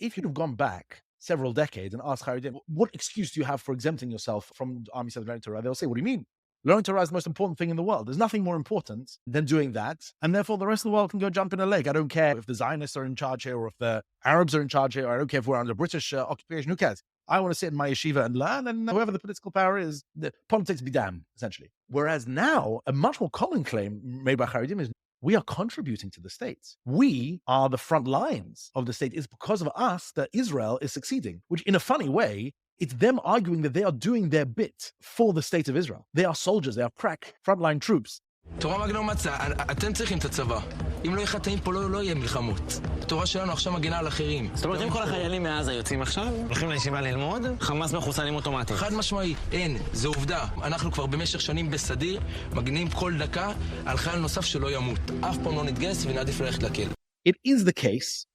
if you'd have gone back several decades and asked Charedim, what excuse do you have for exempting yourself from Army Service learning Torah? They'll say, what do you mean? Learning Torah is the most important thing in the world. There's nothing more important than doing that. And therefore, the rest of the world can go jump in a lake. I don't care if the Zionists are in charge here or if the Arabs are in charge here. Or I don't care if we're under British occupation. Who cares? I want to sit in my yeshiva and learn, and whoever the political power is, the politics be damned, essentially. Whereas now, a much more common claim made by Charedim is we are contributing to the state. We are the front lines of the state. It's because of us that Israel is succeeding, which in a funny way, it's them arguing that they are doing their bit for the state of Israel. They are soldiers, they are crack frontline troops. תורה מגנה ומצה, אתם צריכים את הצבא. אם לא יהיה חטאים פה לא יהיה מלחמות. התורה שלנו עכשיו מגנה על אחרים. זאת אומרת, אם כל החיילים מעזה יוצאים עכשיו, הולכים לישיבה ללמוד, חמאס מחוסנים אוטומטית. חד משמעי, אין, זה עובדה. אנחנו כבר במשך שנים בסדיר, מגנים כל דקה על חייל נוסף שלא ימות. אף פעם לא נתגייס ונעדיף ללכת לכלא. It is the case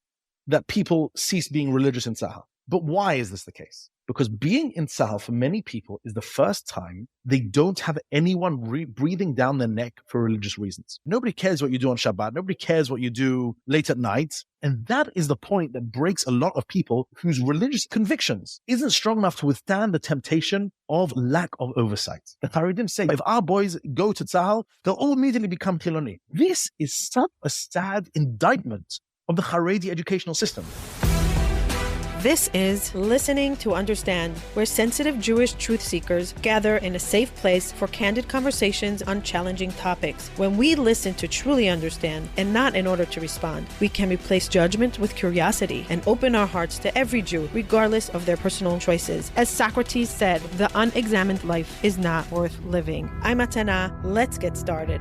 that people cease being religious in Tzahal. But why is this the case? Because being in Tzahal for many people is the first time they don't have anyone breathing down their neck for religious reasons. Nobody cares what you do on Shabbat. Nobody cares what you do late at night. And that is the point that breaks a lot of people whose religious convictions isn't strong enough to withstand the temptation of lack of oversight. The Charedim say, if our boys go to Tzahal, they'll all immediately become Chiloni. This is such a sad indictment of the Charedi educational system. This is Listening to Understand, where sensitive Jewish truth seekers gather in a safe place for candid conversations on challenging topics. When we listen to truly understand and not in order to respond, we can replace judgment with curiosity and open our hearts to every Jew, regardless of their personal choices. As Socrates said, the unexamined life is not worth living. I'm Atana. Let's get started.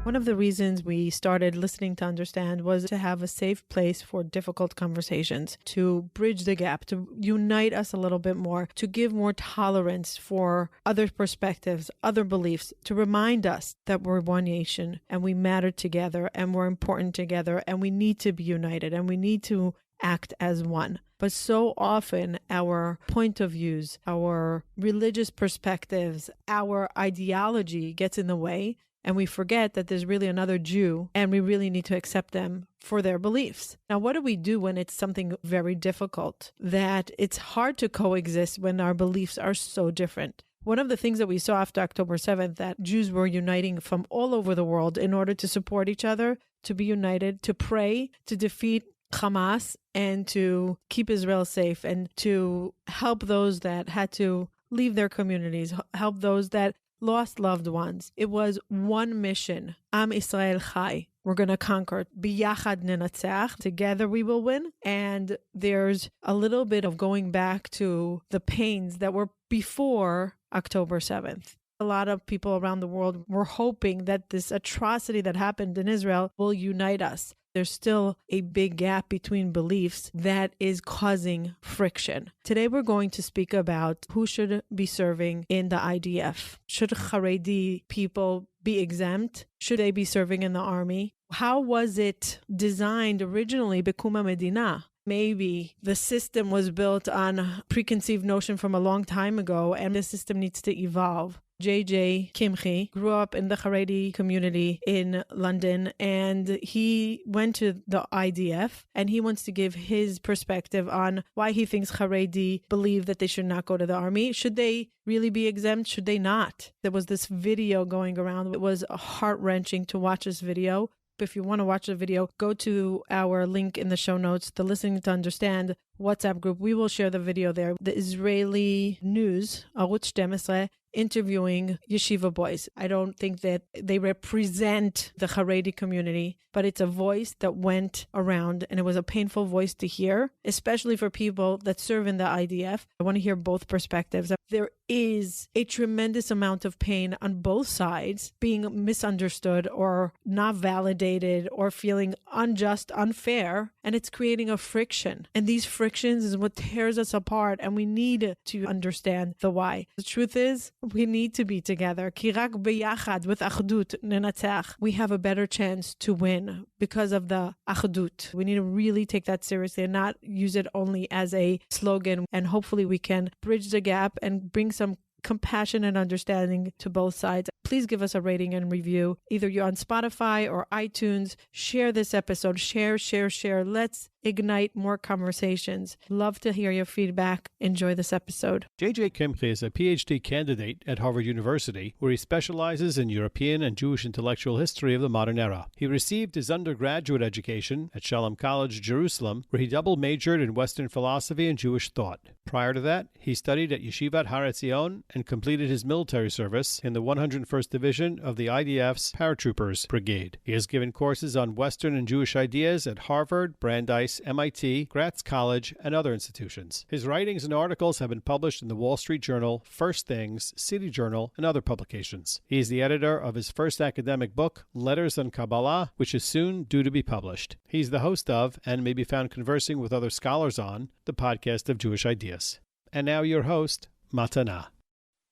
One of the reasons we started Listening to Understand was to have a safe place for difficult conversations, to bridge the gap, to unite us a little bit more, to give more tolerance for other perspectives, other beliefs, to remind us that we're one nation and we matter together and we're important together and we need to be united and we need to act as one. But so often our point of views, our religious perspectives, our ideology gets in the way. And we forget that there's really another Jew and we really need to accept them for their beliefs. Now, what do we do when it's something very difficult, that it's hard to coexist when our beliefs are so different? One of the things that we saw after October 7th, that Jews were uniting from all over the world in order to support each other, to be united, to pray, to defeat Hamas, and to keep Israel safe, and to help those that had to leave their communities, help those that lost loved ones. It was one mission. Am Israel Chai. We're going to conquer. Biyachad nenatzach. Together we will win. And there's a little bit of going back to the pains that were before October 7th. A lot of people around the world were hoping that this atrocity that happened in Israel will unite us. There's still a big gap between beliefs that is causing friction. Today we're going to speak about who should be serving in the IDF. Should Charedi people be exempt? Should they be serving in the army? How was it designed originally, Bekuma Medina? Maybe the system was built on a preconceived notion from a long time ago and the system needs to evolve. JJ Kimche grew up in the Charedi community in London, and he went to the IDF, and he wants to give his perspective on why he thinks Charedi believe that they should not go to the army. Should they really be exempt? Should they not? There was this video going around. It was heart-wrenching to watch this video. If you want to watch the video, go to our link in the show notes, the Listening to Understand WhatsApp group. We will share the video there. The Israeli news, Arutz 12, interviewing yeshiva boys. I don't think that they represent the Charedi community, but it's a voice that went around, and it was a painful voice to hear, especially for people that serve in the IDF. I want to hear both perspectives. There is a tremendous amount of pain on both sides, being misunderstood or not validated or feeling unjust, unfair, and it's creating a friction. And these frictions is what tears us apart, and we need to understand the why. The truth is, we need to be together. Ki rak biyachad, with achdut nenatzach, we have a better chance to win because of the achdut. We need to really take that seriously and not use it only as a slogan. And hopefully we can bridge the gap and bring some compassion and understanding to both sides. please give us a rating and review. Either you're on Spotify or iTunes. Share this episode. Share. Let's ignite more conversations. Love to hear your feedback. Enjoy this episode. J.J. Kimche is a PhD candidate at Harvard University, where he specializes in European and Jewish intellectual history of the modern era. He received his undergraduate education at Tzahal College, Jerusalem, where he double majored in Western philosophy and Jewish thought. Prior to that, he studied at Yeshivat Har Etzion and completed his military service in the 101st Division of the IDF's Paratroopers Brigade. He has given courses on Western and Jewish ideas at Harvard, Brandeis, MIT, Gratz College, and other institutions. His writings and articles have been published in the Wall Street Journal, First Things, City Journal, and other publications. He is the editor of his first academic book, Letters on Kabbalah, which is soon due to be published. He's the host of, and may be found conversing with other scholars on, the podcast of Jewish Ideas. And now your host, Matana.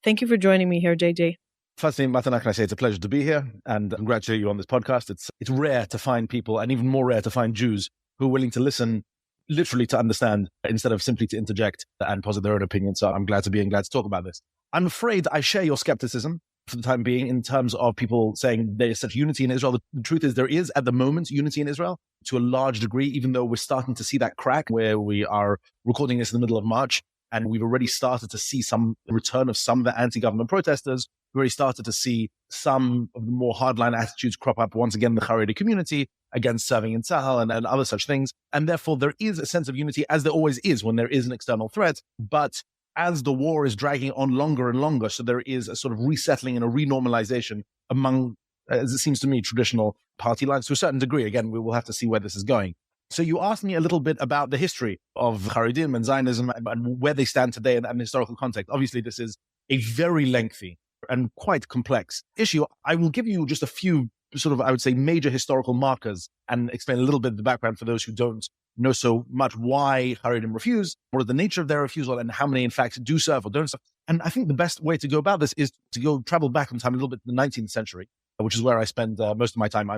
Thank you for joining me here, JJ. Firstly, Matana, can I say it's a pleasure to be here and congratulate you on this podcast. It's rare to find people, and even more rare to find Jews, who are willing to listen, literally to understand, instead of simply to interject and posit their own opinion. So I'm glad to be and glad to talk about this. I'm afraid I share your skepticism for the time being in terms of people saying there is such unity in Israel. The truth is there is at the moment unity in Israel to a large degree, even though we're starting to see that crack where we are recording this in the middle of March. And we've already started to see some return of some of the anti-government protesters. We already started to see some of the more hardline attitudes crop up once again in the Charedi community against serving in Tzahal and other such things. And therefore, there is a sense of unity, as there always is when there is an external threat. But as the war is dragging on longer and longer, so there is a sort of resettling and a renormalization among, as it seems to me, traditional party lines to a certain degree. Again, we will have to see where this is going. So you asked me a little bit about the history of Charedim and Zionism and where they stand today and the historical context. Obviously, this is a very lengthy and quite complex issue. I will give you just a few sort of, I would say, major historical markers and explain a little bit of the background for those who don't know so much why Charedim refuse, what is the nature of their refusal, and how many, in fact, do serve or don't serve. And I think the best way to go about this is to go travel back in time a little bit to the 19th century, which is where I spend most of my time.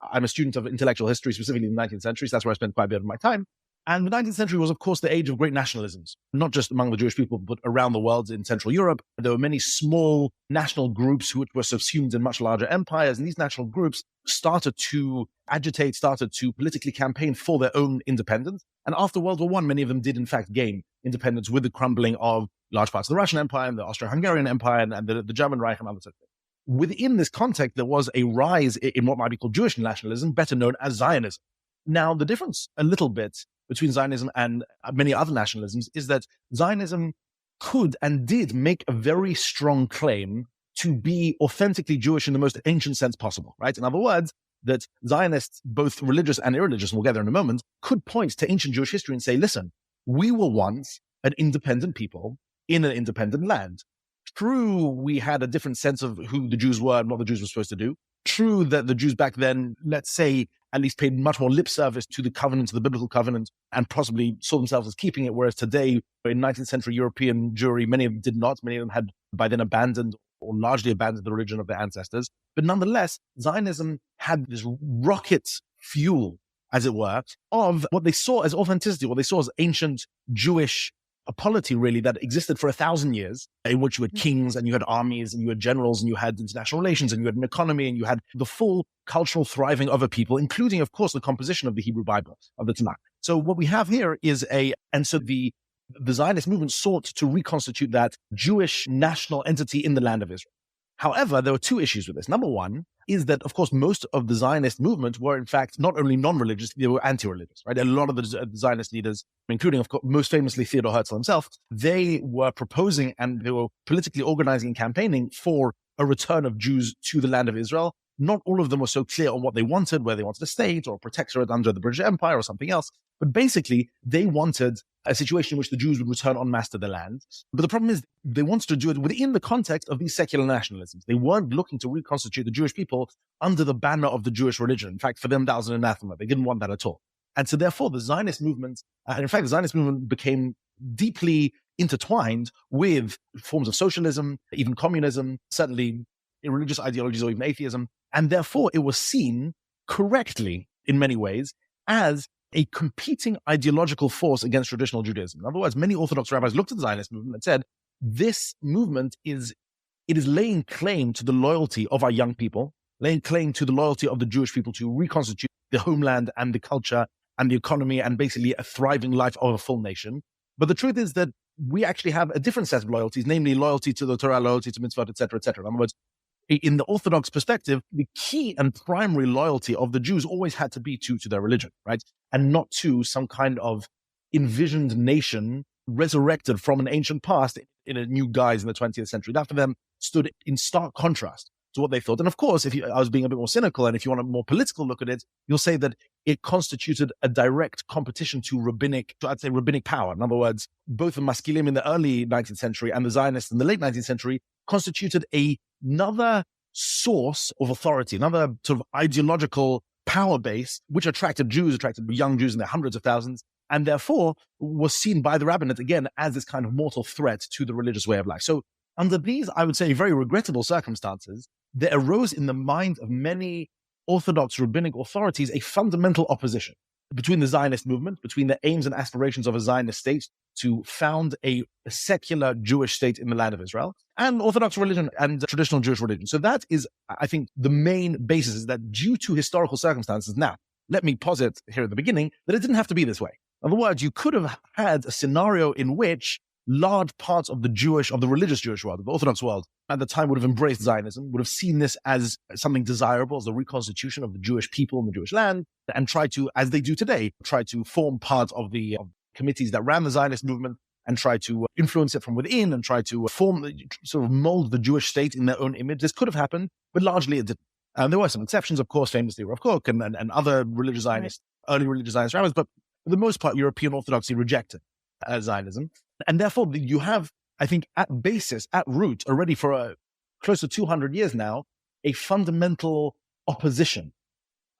I'm a student of intellectual history, specifically in the 19th century. So that's where I spent quite a bit of my time. And the 19th century was, of course, the age of great nationalisms, not just among the Jewish people, but around the world in Central Europe. There were many small national groups which were subsumed in much larger empires. And these national groups started to agitate, started to politically campaign for their own independence. And after World War I, many of them did, in fact, gain independence with the crumbling of large parts of the Russian Empire and the Austro-Hungarian Empire and the German Reich and other such things. Within this context, there was a rise in what might be called Jewish nationalism, better known as Zionism. Now, the difference a little bit between Zionism and many other nationalisms is that Zionism could and did make a very strong claim to be authentically Jewish in the most ancient sense possible, right? In other words, that Zionists, both religious and irreligious, and we'll get there in a moment, could point to ancient Jewish history and say, listen, we were once an independent people in an independent land. True, we had a different sense of who the Jews were and what the Jews were supposed to do. True that the Jews back then, let's say, at least paid much more lip service to the covenant, to the biblical covenant, and possibly saw themselves as keeping it, whereas today, in 19th century European Jewry, many of them did not. Many of them had by then abandoned or largely abandoned the religion of their ancestors. But nonetheless, Zionism had this rocket fuel, as it were, of what they saw as authenticity, what they saw as ancient Jewish a polity really that existed for 1,000 years, in which you had kings and you had armies and you had generals and you had international relations and you had an economy and you had the full cultural thriving of a people, including, of course, the composition of the Hebrew Bible, of the Tanakh. So what we have here is the Zionist movement sought to reconstitute that Jewish national entity in the land of Israel. However, there were two issues with this. Number one is that, of course, most of the Zionist movement were, in fact, not only non-religious, they were anti-religious, right? A lot of the Zionist leaders, including, of course, most famously Theodor Herzl himself, they were proposing and they were politically organizing and campaigning for a return of Jews to the land of Israel. Not all of them were so clear on what they wanted, whether they wanted a state or a protectorate under the British Empire or something else. But basically, they wanted a situation in which the Jews would return en masse to the land. But the problem is they wanted to do it within the context of these secular nationalisms. They weren't looking to reconstitute the Jewish people under the banner of the Jewish religion. In fact, for them, that was an anathema. They didn't want that at all. And so therefore, the Zionist movement, the Zionist movement became deeply intertwined with forms of socialism, even communism, certainly religious ideologies or even atheism. And therefore, it was seen correctly in many ways as a competing ideological force against traditional Judaism. In other words, many Orthodox rabbis looked at the Zionist movement and said, this movement is it is laying claim to the loyalty of our young people, laying claim to the loyalty of the Jewish people to reconstitute the homeland and the culture and the economy and basically a thriving life of a full nation. But the truth is that we actually have a different set of loyalties, namely loyalty to the Torah, loyalty to mitzvot, etc., etc. In other words, in the Orthodox perspective, the key and primary loyalty of the Jews always had to be to their religion, right? And not to some kind of envisioned nation resurrected from an ancient past in a new guise in the 20th century. That for them stood in stark contrast to what they thought. And of course, I was being a bit more cynical, and if you want a more political look at it, you'll say that it constituted a direct competition to rabbinic power. In other words, both the Maskilim in the early 19th century and the Zionists in the late 19th century constituted another source of authority, another sort of ideological power base, which attracted young Jews in their hundreds of thousands, and therefore was seen by the rabbinate, again, as this kind of mortal threat to the religious way of life. So under these, I would say, very regrettable circumstances, there arose in the mind of many Orthodox rabbinic authorities a fundamental opposition between the Zionist movement, between the aims and aspirations of a Zionist state to found a secular Jewish state in the land of Israel, and Orthodox religion and traditional Jewish religion. So that is, I think, the main basis, is that due to historical circumstances. Now, let me posit here at the beginning that it didn't have to be this way. In other words, you could have had a scenario in which large parts of the religious Jewish world, of the Orthodox world, at the time would have embraced Zionism, would have seen this as something desirable, as the reconstitution of the Jewish people and the Jewish land, and try to, as they do today, try to form part of the committees that ran the Zionist movement and try to influence it from within and try to sort of mold the Jewish state in their own image. This could have happened, but largely it didn't. And there were some exceptions, of course, famously Rav Kook and other religious Zionists, early religious Zionist rabbis, but for the most part, European Orthodoxy rejected Zionism. And therefore, you have, I think, at root, already for close to 200 years now, a fundamental opposition,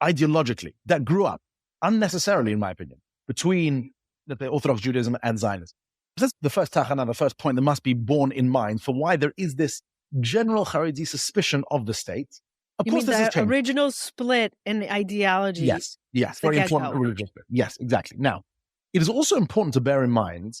ideologically, that grew up unnecessarily, in my opinion, between the Orthodox Judaism and Zionism. That's the first tachana, the first point that must be borne in mind for why there is this general Charedi suspicion of the state. Of you course, mean this the original split in ideology? Yes, very important original split. Yes, exactly. Now, it is also important to bear in mind,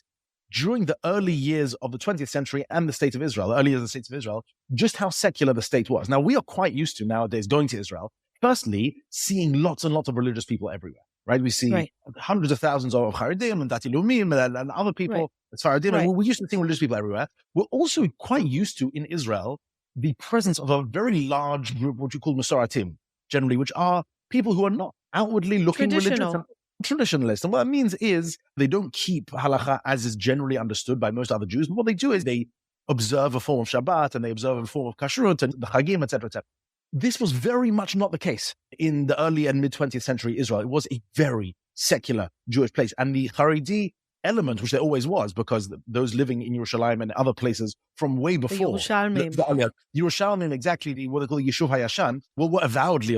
during the early years of the 20th century and the state of Israel, early years of the state of Israel, just how secular the state was. Now, we are quite used to nowadays going to Israel, firstly, seeing lots and lots of religious people everywhere, right? We see hundreds of thousands of Charedim and Dati Lumim and other people, Faradim, and we're used to seeing religious people everywhere. We're also quite used to, in Israel, the presence of a very large group, what you call Masoratim, generally, which are people who are not outwardly looking religious. Traditionalists. And what that means is they don't keep halacha as is generally understood by most other Jews. But what they do is they observe a form of Shabbat and they observe a form of Kashrut and the Chagim, etc., etc. This was very much not the case in the early and mid-20th century Israel. It was a very secular Jewish place. And the Charedi element, which there always was, because those living in Yerushalayim and other places from way before. Yerushalayim, exactly, what they call the Yishuv HaYashan, were avowedly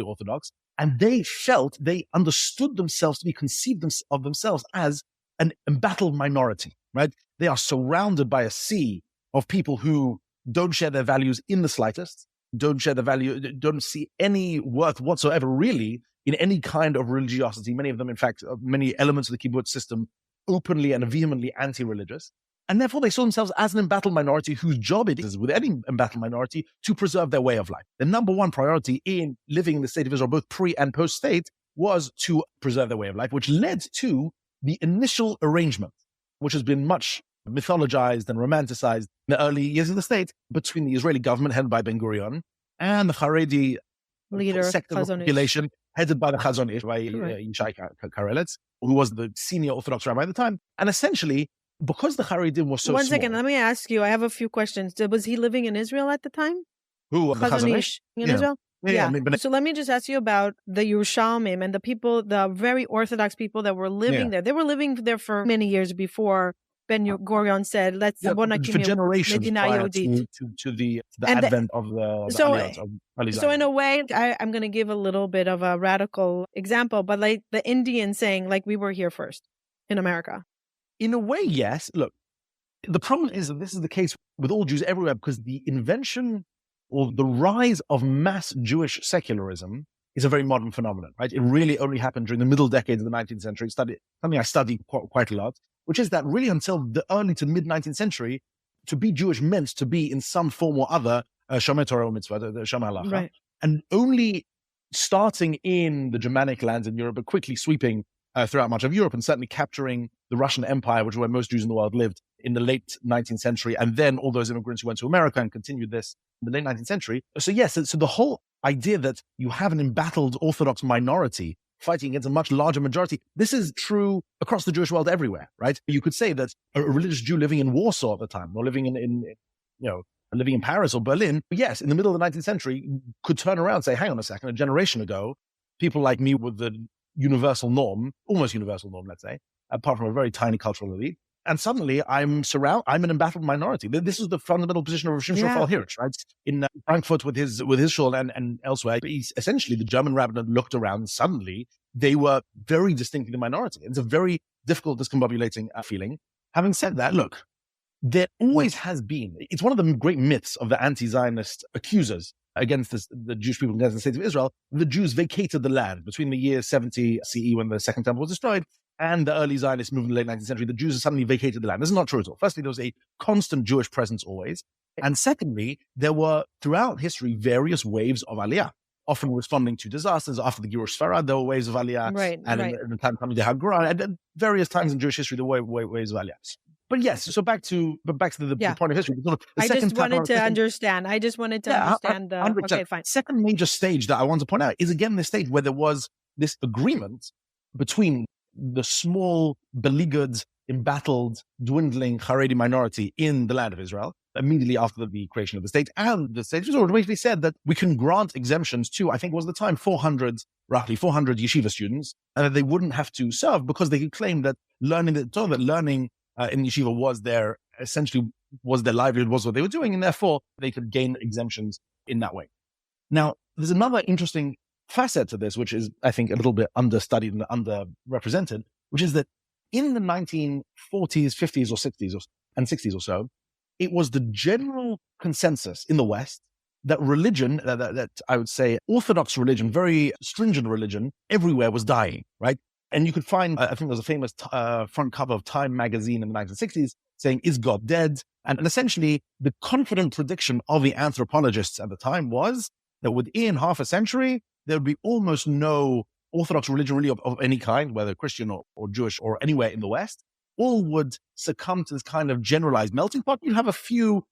Orthodox. And they understood themselves to be conceived of themselves as an embattled minority, right? They are surrounded by a sea of people who don't share their values in the slightest, don't see any worth whatsoever really in any kind of religiosity. Many of them, in fact, many elements of the kibbutz system openly and vehemently anti-religious. And therefore, they saw themselves as an embattled minority whose job it is, with any embattled minority, to preserve their way of life. The number one priority in living in the state of Israel, both pre and post-state, was to preserve their way of life, which led to the initial arrangement, which has been much mythologized and romanticized in the early years of the state, between the Israeli government headed by Ben-Gurion and the Charedi leader, sector of the population headed by the Chazon Ish, by Yishai Karelitz, who was the senior Orthodox rabbi at the time. And essentially, because the Charedim was so One small, second, let me ask you. I have a few questions. Was he living in Israel at the time? Who? The Chazon Ish? In Israel? Yeah. So let me just ask you about the Yerushalmim and the people, the very Orthodox people that were living there. They were living there for many years before Ben-Gurion said, "Let's for generations prior to the advent of the Aliyot, of Ali So in a way, I'm going to give a little bit of a radical example, but like the Indians saying, like, we were here first in America. In a way, yes. Look, the problem is that this is the case with all Jews everywhere, because the invention or the rise of mass Jewish secularism is a very modern phenomenon, right? It really only happened during the middle decades of the 19th century. Something I studied quite a lot, which is that really until the early to mid 19th century, to be Jewish meant to be in some form or other Shomer Torah or Mitzvah, the Shomer Halacha. Right. And only starting in the Germanic lands in Europe, but quickly sweeping throughout much of Europe and certainly capturing the Russian Empire, which is where most Jews in the world lived in the late 19th century. And then all those immigrants who went to America and continued this in the late 19th century. So yes, so the whole idea that you have an embattled Orthodox minority fighting against a much larger majority, this is true across the Jewish world everywhere, right? You could say that a religious Jew living in Warsaw at the time, or living living in Paris or Berlin, yes, in the middle of the 19th century, could turn around and say, hang on a second, a generation ago, people like me with the universal norm, almost universal norm, let's say, apart from a very tiny cultural elite, and suddenly I'm an embattled minority. This is the fundamental position of Rav Shimshon Raphael Hirsch, right? In Frankfurt with his shul and elsewhere. But essentially, the German rabbinate looked around and suddenly they were very distinctly the minority. It's a very difficult, discombobulating feeling. Having said that, look, there always has been, it's one of the great myths of the anti-Zionist accusers against the Jewish people against the state of Israel. The Jews vacated the land between the year 70 CE when the Second Temple was destroyed and the early Zionist movement in the late 19th century. The Jews suddenly vacated the land. This is not true at all. Firstly, there was a constant Jewish presence always. And secondly, there were throughout history various waves of Aliyah, often responding to disasters. After the Girush Sfarad, there were waves of Aliyah. Right, and right. in the time coming to Hagra, and at various times in Jewish history, there were waves of Aliyah. But yes, so back to the point of history. I just wanted to understand. Okay, fine. Second major stage that I want to point out is again the stage where there was this agreement between the small, beleaguered, embattled, dwindling Charedi minority in the land of Israel immediately after the creation of the state. And the state of Israel basically said that we can grant exemptions to, I think it was the time, roughly 400 yeshiva students, and that they wouldn't have to serve because they could claim that learning in yeshiva was their livelihood, was what they were doing, and therefore they could gain exemptions in that way. Now, there's another interesting facet to this, which is, I think, a little bit understudied and underrepresented, which is that in the 1940s, 50s, or 60s or so, it was the general consensus in the West that religion, that I would say Orthodox religion, very stringent religion, everywhere was dying, right? And you could find, I think there's a famous front cover of Time magazine in the 1960s saying, "Is God dead?" And essentially, the confident prediction of the anthropologists at the time was that within half a century, there would be almost no Orthodox religion really of any kind, whether Christian or Jewish or anywhere in the West. All would succumb to this kind of generalized melting pot. You'd have a few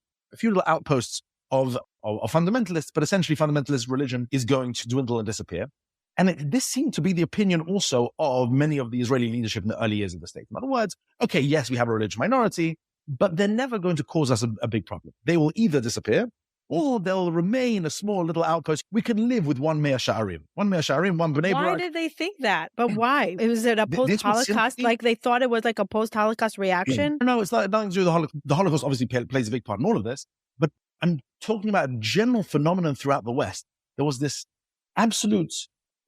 little outposts of fundamentalists, but essentially fundamentalist religion is going to dwindle and disappear. And this seemed to be the opinion also of many of the Israeli leadership in the early years of the state. In other words, okay, yes, we have a religious minority, but they're never going to cause us a big problem. They will either disappear or they'll remain a small little outpost. We can live with one Mea Sha'arim, one B'nai B'rak. Why did they think that? But why? Was it a post-Holocaust? Like they thought it was like a post-Holocaust reaction? No, it's nothing to do with the Holocaust. The Holocaust obviously plays a big part in all of this, but I'm talking about a general phenomenon throughout the West. There was this absolute,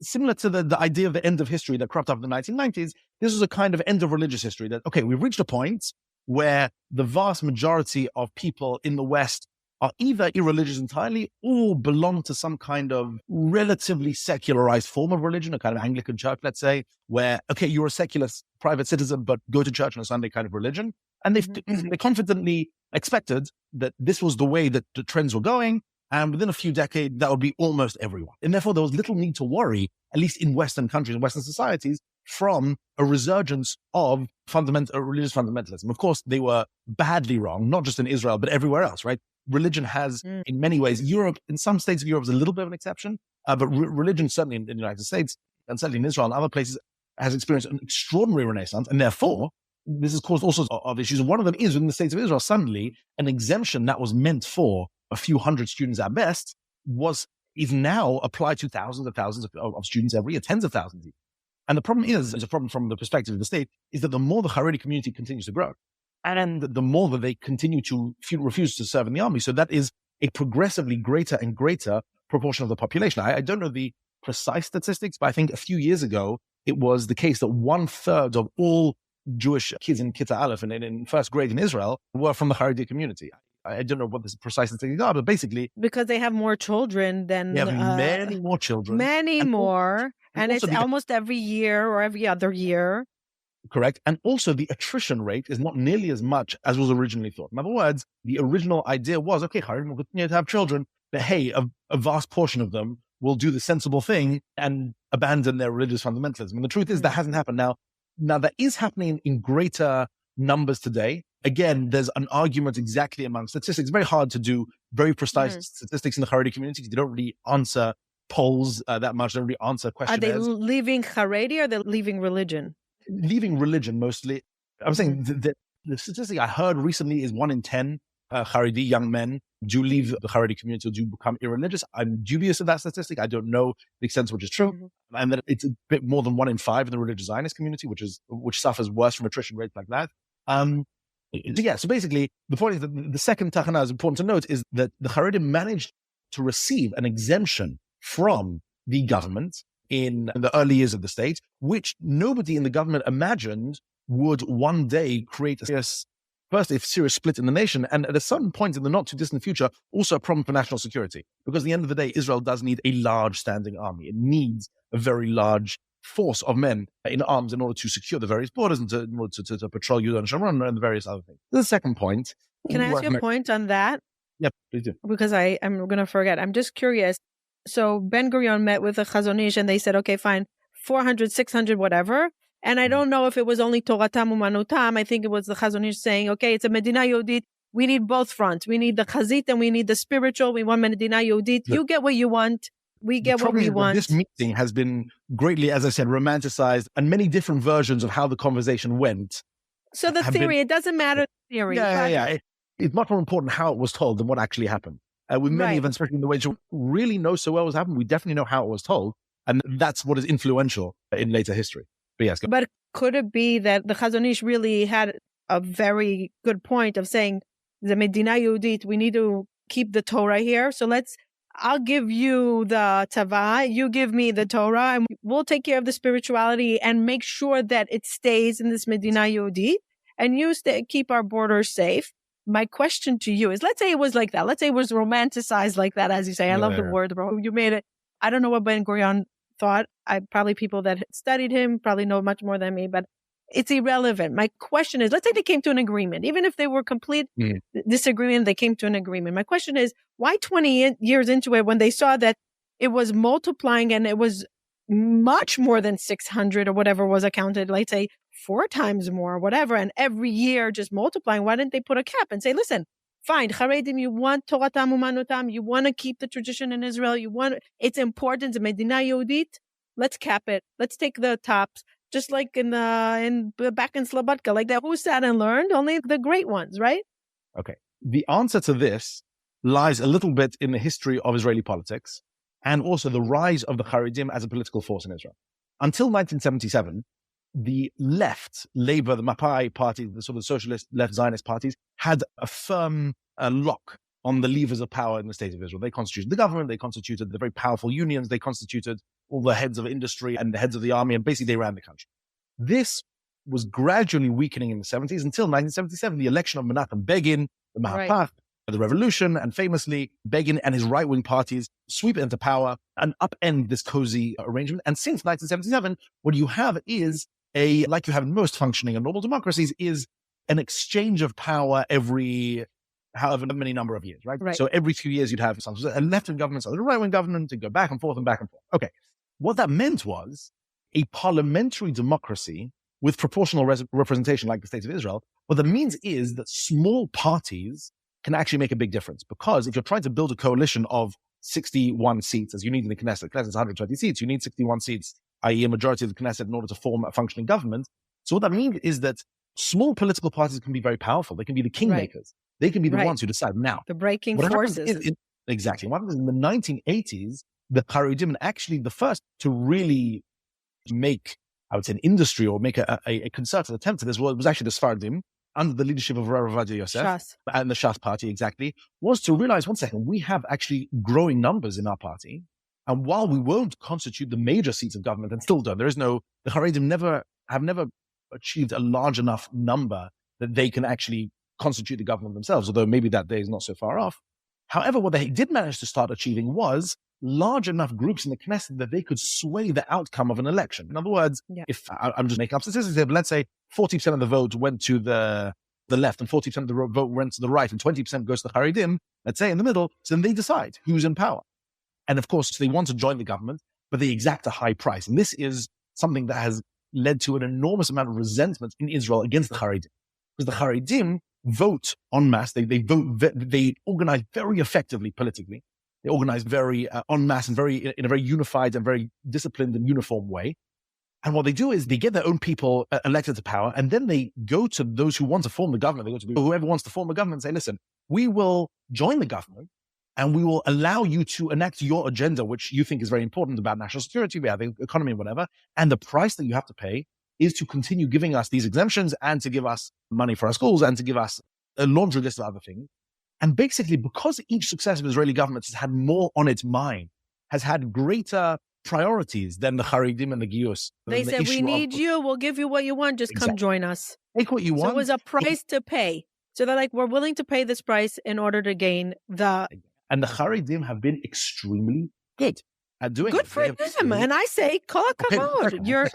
similar to the idea of the end of history that cropped up in the 1990s, this was a kind of end of religious history that, okay, we've reached a point where the vast majority of people in the West are either irreligious entirely or belong to some kind of relatively secularized form of religion, a kind of Anglican church, let's say, where, okay, you're a secular private citizen, but go to church on a Sunday kind of religion. And they confidently expected that this was the way that the trends were going. And within a few decades, that would be almost everyone. And therefore, there was little need to worry, at least in Western countries and Western societies, from a resurgence of religious fundamentalism. Of course, they were badly wrong, not just in Israel, but everywhere else, right? Religion has, in many ways, Europe, in some states of Europe is a little bit of an exception, but religion, certainly in the United States, and certainly in Israel and other places, has experienced an extraordinary renaissance. And therefore, this has caused all sorts of issues. And one of them is within the states of Israel, suddenly, an exemption that was meant for a few hundred students at best is now applied to thousands and thousands of students every year, tens of thousands. And the problem is a problem from the perspective of the state, is that the more the Charedi community continues to grow, and the more that they continue to refuse to serve in the army. So that is a progressively greater and greater proportion of the population. I don't know the precise statistics, but I think a few years ago, it was the case that 1/3 of all Jewish kids in Kita Aleph and in first grade in Israel were from the Charedi community. I don't know what the precise statistics are, but basically... Because they have more children than... They have many more children. And it's almost every year or every other year. Correct. And also the attrition rate is not nearly as much as was originally thought. In other words, the original idea was, okay, Charedim will continue to have children, but hey, a vast portion of them will do the sensible thing and abandon their religious fundamentalism. And the truth is that hasn't happened. Now that is happening in greater numbers today. Again, there's an argument exactly among statistics. It's very hard to do very precise statistics in the Charedi community because they don't really answer polls that much, don't really answer questionnaires. Are they leaving Charedi or they're leaving religion? Leaving religion mostly. I'm saying the statistic I heard recently is 1 in 10 Charedi young men do leave the Charedi community or do become irreligious. I'm dubious of that statistic. I don't know the extent to which is true. And that it's a bit more than 1 in 5 in the religious Zionist community, which suffers worse from attrition rates like that. So basically, the point is that the second tachana is important to note is that the Charedim managed to receive an exemption from the government in the early years of the state, which nobody in the government imagined would one day create a serious split in the nation, and at a certain point in the not too distant future, also a problem for national security. Because at the end of the day, Israel does need a large standing army. It needs a very large force of men in arms in order to secure the various borders and in order to patrol Yudah and Shomron and the various other things. The second point. Can I ask you a point on that? Yeah, please do. Because I'm going to forget. I'm just curious. So Ben Gurion met with the Chazon Ish and they said, okay, fine, 400, 600, whatever. And I don't know if it was only Toratam Umanutam. I think it was the Chazon Ish saying, okay, it's a Medina Yehudit. We need both fronts. We need the Chazit and we need the spiritual. We want Medina Yehudit. You get what you want. We get what we want. This meeting has been greatly, as I said, romanticized, and many different versions of how the conversation went. So the theory, it doesn't matter the theory. Yeah. It's much more important how it was told than what actually happened. With many events, especially in the way you really know so well what's happened, we definitely know how it was told. And that's what is influential in later history. But yes. But could it be that the Chazon Ish really had a very good point of saying, the Medina Yehudit, we need to keep the Torah here. So I'll give you the Tava, you give me the Torah, and we'll take care of the spirituality and make sure that it stays in this Medina Yehudit, and keep our borders safe. My question to you is, let's say it was like that. Let's say it was romanticized like that, as you say. I love the word, bro. You made it. I don't know what Ben Gurion thought. Probably people that studied him probably know much more than me, but it's irrelevant. My question is, let's say they came to an agreement. Even if they were complete disagreement, they came to an agreement. My question is, why 20 years into it, when they saw that it was multiplying and it was much more than 600 or whatever was accounted, let's say 4 times more, whatever, and every year just multiplying, why didn't they put a cap and say, listen, fine, Charedim, you want Toratam Umanutam, you want to keep the tradition in Israel, it's important, the Medina Yehudit, let's cap it, let's take the tops. Just like in back in Slobodka, like that, who sat and learned? Only the great ones, right? Okay. The answer to this lies a little bit in the history of Israeli politics and also the rise of the Charedim as a political force in Israel. Until 1977, the left, Labour, the Mapai party, the sort of socialist left Zionist parties, had a firm lock on the levers of power in the state of Israel. They constituted the government, they constituted the very powerful unions, they constituted all the heads of industry and the heads of the army, and basically they ran the country. This was gradually weakening in the 70s until 1977, the election of Menachem Begin, the Mahapach, the revolution, and famously Begin and his right-wing parties sweep into power and upend this cozy arrangement. And since 1977, what you have is like you have in most functioning and normal democracies, is an exchange of power every however many number of years, right? So every 2 years you'd have a left-wing government, a right-wing government, to go back and forth and back and forth. Okay. What that meant was a parliamentary democracy with proportional representation like the State of Israel. What that means is that small parties can actually make a big difference, because if you're trying to build a coalition of 61 seats, as you need in the Knesset, Knesset's 120 seats, you need 61 seats, i.e. a majority of the Knesset, in order to form a functioning government. So what that means is that small political parties can be very powerful. They can be the kingmakers. They can be the ones who decide. Now, the breaking forces. Exactly. What happens in the 1980s, the Charedim, actually the first to really make, I would say, an industry or make a concerted attempt at this was actually the Sfardim, under the leadership of Rav Ovadia Yosef and the Shas party, exactly, was to realize, one second, we have actually growing numbers in our party. And while we won't constitute the major seats of government, and still don't, the Charedim have never achieved a large enough number that they can actually constitute the government themselves, although maybe that day is not so far off. However, what they did manage to start achieving was large enough groups in the Knesset that they could sway the outcome of an election. In other words, if I'm just making up statistics here, but let's say 40% of the vote went to the left and 40% of the vote went to the right and 20% goes to the Charedim, let's say in the middle, so then they decide who's in power. And of course, they want to join the government, but they exact a high price. And this is something that has led to an enormous amount of resentment in Israel against the Charedim. Because the Charedim vote en masse, they organize very effectively politically. They organize very en masse and in a very unified and very disciplined and uniform way. And what they do is they get their own people elected to power, and then they go to those who want to form the government. They go to whoever wants to form a government and say, listen, we will join the government and we will allow you to enact your agenda, which you think is very important about national security, the economy and whatever. And the price that you have to pay is to continue giving us these exemptions and to give us money for our schools and to give us a laundry list of other things. And basically, because each successive Israeli government has had more on its mind, has had greater priorities than the Charedim and the Gius. They said, we need you. We'll give you what you want. Just come join us. Take what you want. So it was a price to pay. So they're like, we're willing to pay this price in order to gain the... And the Charedim have been extremely good at doing it. Good for them. And I say, kol hakavod. You're...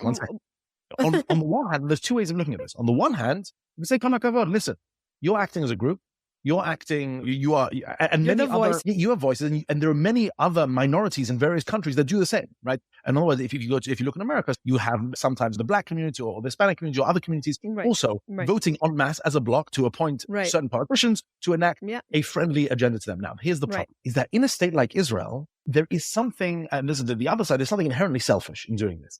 on the one hand, there's two ways of looking at this. On the one hand, we say, kol hakavod, listen, you're acting as a group. You're acting, you are, and you're many other, you have voices, and there are many other minorities in various countries that do the same, right? In other words, if you look in America, you have sometimes the Black community or the Hispanic community or other communities also voting en masse as a bloc to appoint certain politicians to enact a friendly agenda to them. Now, here's the problem, is that in a state like Israel, there is something, and this is the other side, there's something inherently selfish in doing this.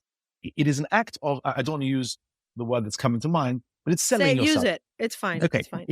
It is an act of, I don't want to use the word that's coming to mind, but it's selling yourself. Use it. It's fine. Okay. It's fine.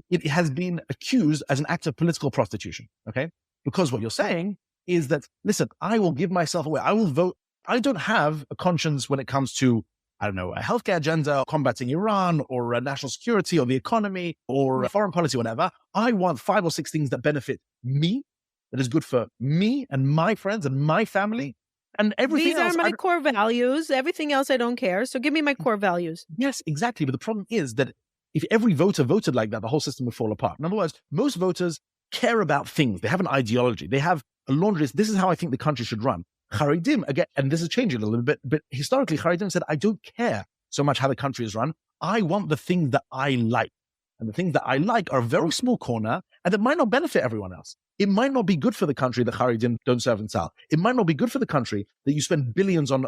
It has been accused as an act of political prostitution. Okay. Because what you're saying is that, listen, I will give myself away. I will vote. I don't have a conscience when it comes to, I don't know, a healthcare agenda, combating Iran or national security or the economy or foreign policy, whatever. I want 5 or 6 things that benefit me, that is good for me and my friends and my family. And everything else. These are my core values. Everything else I don't care. So give me my core values. Yes, exactly. But the problem is that if every voter voted like that, the whole system would fall apart. In other words, most voters care about things. They have an ideology. They have a laundry list. This is how I think the country should run. Charedim, again, and this is changing a little bit, but historically, Charedim said, I don't care so much how the country is run. I want the things that I like. And the things that I like are a very small corner and that might not benefit everyone else. It might not be good for the country that Charedim don't serve in Tzahal. It might not be good for the country that you spend billions on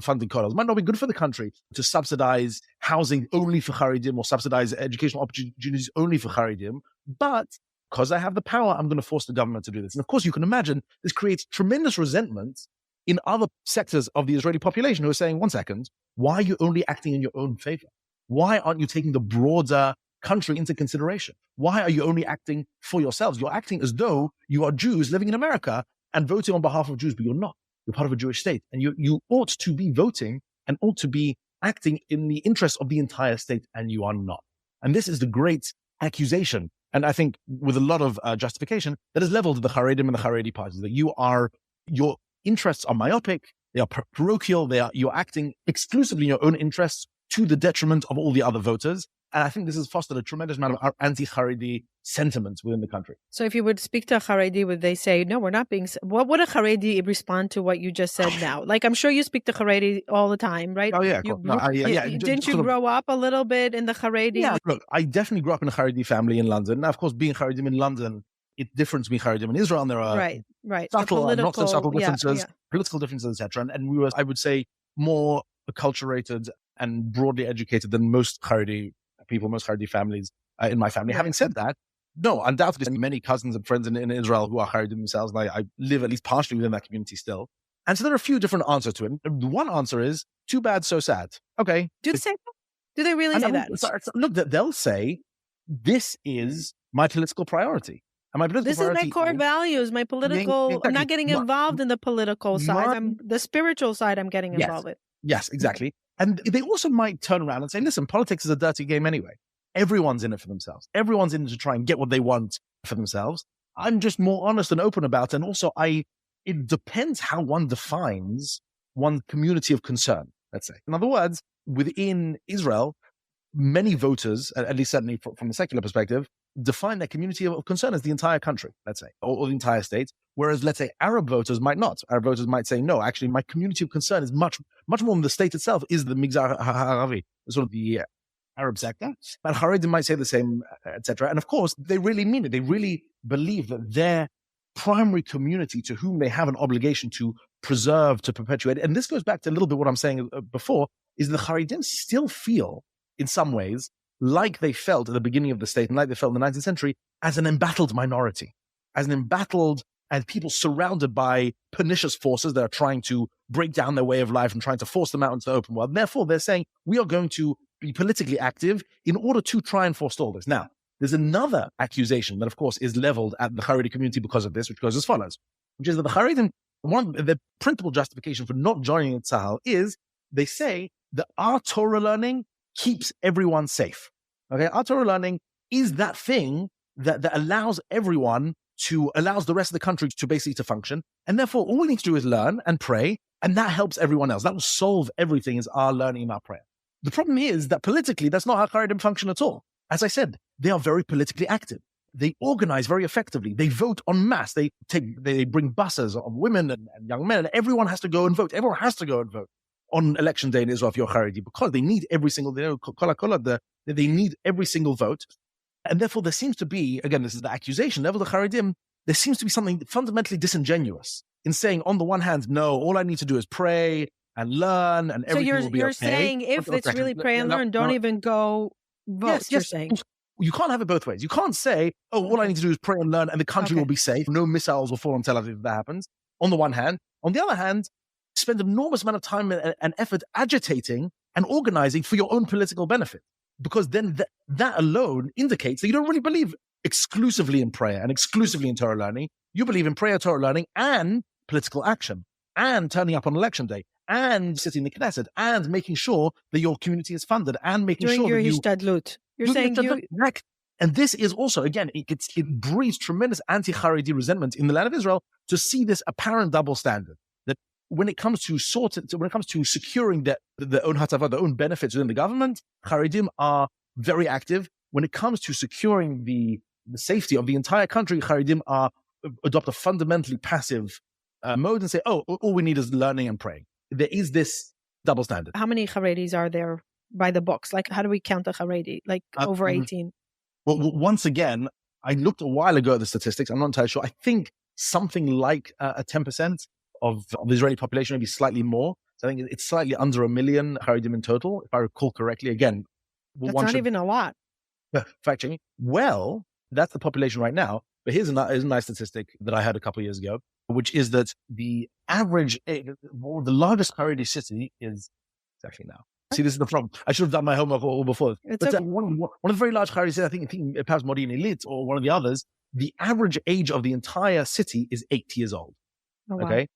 funding college. It might not be good for the country to subsidize housing only for Charedim or subsidize educational opportunities only for Charedim. But because I have the power, I'm going to force the government to do this. And of course, you can imagine this creates tremendous resentment in other sectors of the Israeli population who are saying, one second, why are you only acting in your own favor? Why aren't you taking the broader country into consideration? Why are you only acting for yourselves? You're acting as though you are Jews living in America and voting on behalf of Jews, but you're not. You're part of a Jewish state. And you ought to be voting and ought to be acting in the interest of the entire state, and you are not. And this is the great accusation, and I think with a lot of justification, that is leveled to the Charedim and the Charedi parties, that your interests are myopic, they are parochial, you're acting exclusively in your own interests to the detriment of all the other voters. And I think this has fostered a tremendous amount of anti-Charedi sentiments within the country. So if you would speak to a Charedi, would they say, no, we're not being... What would a Charedi respond to what you just said now? Like, I'm sure you speak to Charedi all the time, right? Oh, yeah. Didn't you grow up a little bit in the Charedi? Yeah, look, I definitely grew up in a Charedi family in London. Now, of course, being Charedim in London, it's different to being Charedim in Israel. And there are subtle and not so subtle differences, political differences, etc. And we were, I would say, more acculturated and broadly educated than most Charedi people, most Charedi families in my family. Having said that, no, undoubtedly many cousins and friends in Israel who are Charedi themselves, and I live at least partially within that community still. And so there are a few different answers to it. One answer is, too bad, so sad. Okay. Do they say that? Do they really say that? Look, they'll say, this is my political priority. And my political priority is my core values, my political... Exactly. I'm not getting involved in the political side. The spiritual side I'm getting involved with. Yes, exactly. And they also might turn around and say, listen, politics is a dirty game anyway. Everyone's in it for themselves. Everyone's in it to try and get what they want for themselves. I'm just more honest and open about it. And also, it depends how one defines one community of concern, let's say. In other words, within Israel, many voters, at least certainly from a secular perspective, define their community of concern as the entire country, let's say, or the entire state. Whereas, let's say, Arab voters might not. Arab voters might say, no, actually, my community of concern is much more than the state itself, is the Migzar Ha'aravi, sort of the Arab sector. But Charedim might say the same, etc. And of course, they really mean it. They really believe that their primary community to whom they have an obligation to preserve, to perpetuate. And this goes back to a little bit what I'm saying before, is the Charedim still feel, in some ways, like they felt at the beginning of the state and like they felt in the 19th century, as an embattled minority, as an embattled and people surrounded by pernicious forces that are trying to break down their way of life and trying to force them out into the open world. And therefore, they're saying, we are going to be politically active in order to try and forestall this. Now, there's another accusation that, of course, is leveled at the Charedi community because of this, which goes as follows, which is that the Charedim, the principal justification for not joining Tzahal is they say that our Torah learning keeps everyone safe. Okay, our Torah learning is that thing that allows allows the rest of the country to basically to function. And therefore, all we need to do is learn and pray, and that helps everyone else. That will solve everything, is our learning and our prayer. The problem is that politically, that's not how Charedim function at all. As I said, they are very politically active. They organize very effectively. They vote en masse. They bring buses of women and young men, and everyone has to go and vote. Everyone has to go and vote on election day in Israel if you're Charedi, because they need every single, they need every single vote. And therefore, there seems to be, again, this is the accusation level of the Charedim, there seems to be something fundamentally disingenuous in saying, on the one hand, no, all I need to do is pray and learn and everything will be okay. So you're saying if it's really pray and learn, don't even go vote, you're saying. You can't have it both ways. You can't say, oh, all I need to do is pray and learn and the country will be safe. No missiles will fall on Tel Aviv if that happens, on the one hand. On the other hand, spend an enormous amount of time and effort agitating and organizing for your own political benefit. Because then that alone indicates that you don't really believe exclusively in prayer and exclusively in Torah learning. You believe in prayer, Torah learning, and political action, and turning up on election day, and sitting in the Knesset, and making sure that your community is funded, and making sure that you... Hishtadlut. You're saying you... And this is also, again, it breeds tremendous anti-Charedi resentment in the land of Israel to see this apparent double standard. That when it comes to securing their own hatava, their own benefits within the government, Charedim are very active. When it comes to securing the safety of the entire country, Charedim adopt a fundamentally passive mode and say, oh, all we need is learning and praying. There is this double standard. How many Charedis are there by the books? Like, how do we count a Charedi? Like over 18? Well, once again, I looked a while ago at the statistics. I'm not entirely sure. I think something like a 10% of the Israeli population, maybe slightly more. So I think it's slightly under 1 million Charedim in total, if I recall correctly. Again, that's not even a lot. Fact checking. Well, that's the population right now. But here's a nice statistic that I heard a couple of years ago, which is that the average, the largest Charedi city is actually now. See, this is the problem. I should have done my homework all before. But okay. One of the very large Charedi cities, I think perhaps Modi'in Elite or one of the others, the average age of the entire city is 8 years old. Oh, wow. Okay?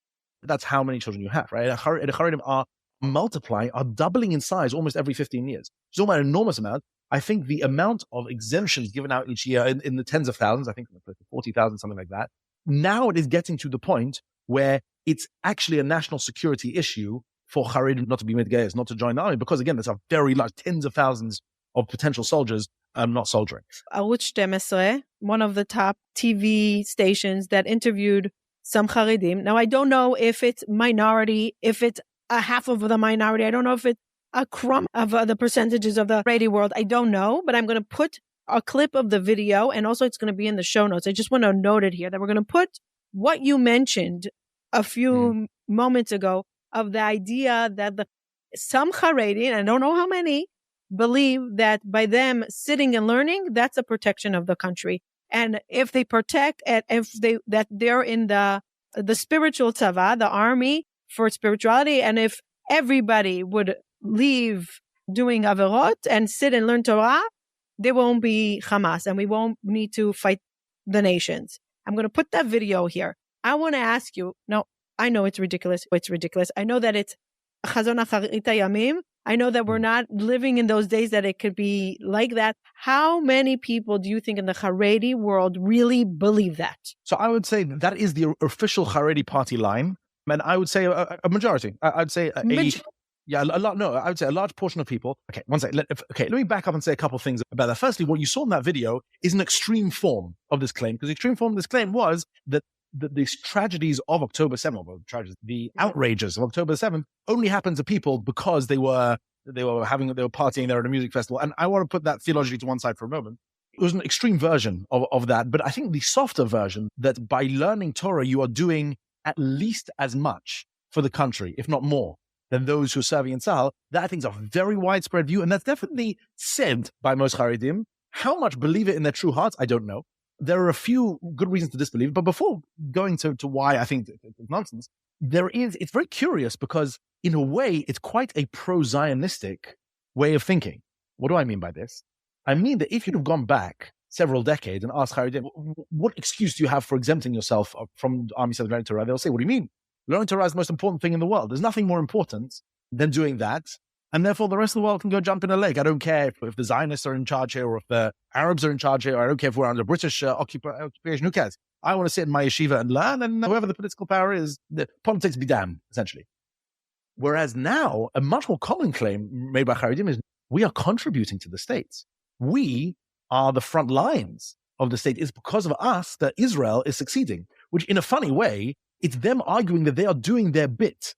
That's how many children you have, right? The Charedim are multiplying, are doubling in size almost every 15 years. It's almost an enormous amount. I think the amount of exemptions given out each year in the tens of thousands, I think 40,000, something like that. Now it is getting to the point where it's actually a national security issue for Charedim not to be midgayers, not to join the army, because again, there's a very large tens of thousands of potential soldiers not soldiering. Arutz 12, one of the top TV stations that interviewed some Charedim. Now, I don't know if it's minority, if it's a half of the minority. I don't know if it's a crumb of the percentages of the Charedi world. I don't know, but I'm going to put a clip of the video, and also it's going to be in the show notes. I just want to note it here that we're going to put what you mentioned a few moments ago of the idea that some Charedi, and I don't know how many, believe that by them sitting and learning, that's a protection of the country. And if they protect, and if they're in the spiritual tzava, the army for spirituality, and if everybody would leave doing averot and sit and learn Torah, there won't be Hamas, and we won't need to fight the nations. I'm going to put that video here. I want to ask you, no, I know it's ridiculous. It's ridiculous. I know that it's Chazon Acharit Hayamim. I know that we're not living in those days that it could be like that. How many people do you think in the Charedi world really believe that? So I would say that is the official Charedi party line. And I would say a majority. I'd say Yeah, a lot. No, I would say a large portion of people. Okay, one second. Let me back up and say a couple of things about that. Firstly, what you saw in that video is an extreme form of this claim, because the extreme form of this claim was that these tragedies of October 7th, or tragedies, the outrages of October 7th, only happened to people because they were partying there at a music festival. And I want to put that theologically to one side for a moment. It was an extreme version of that, but I think the softer version, that by learning Torah, you are doing at least as much for the country, if not more, than those who are serving in Tzahal, that I think is a very widespread view, and that's definitely said by most Charedim. How much believe it in their true hearts, I don't know. There are a few good reasons to disbelieve it, but before going to why I think it's nonsense, it's very curious, because in a way, it's quite a pro-Zionistic way of thinking. What do I mean by this? I mean that if you'd have gone back several decades and asked Charedim, what excuse do you have for exempting yourself from Army Service Military? They'll say, what do you mean? Learning Torah is the most important thing in the world. There's nothing more important than doing that. And therefore, the rest of the world can go jump in a lake. I don't care if the Zionists are in charge here, or if the Arabs are in charge here. Or I don't care if we're under British occupation. Who cares? I want to sit in my yeshiva and learn, and whoever the political power is, the politics be damned, essentially. Whereas now, a much more common claim made by Charedim is, we are contributing to the state. We are the front lines of the state. It's because of us that Israel is succeeding, which in a funny way, it's them arguing that they are doing their bit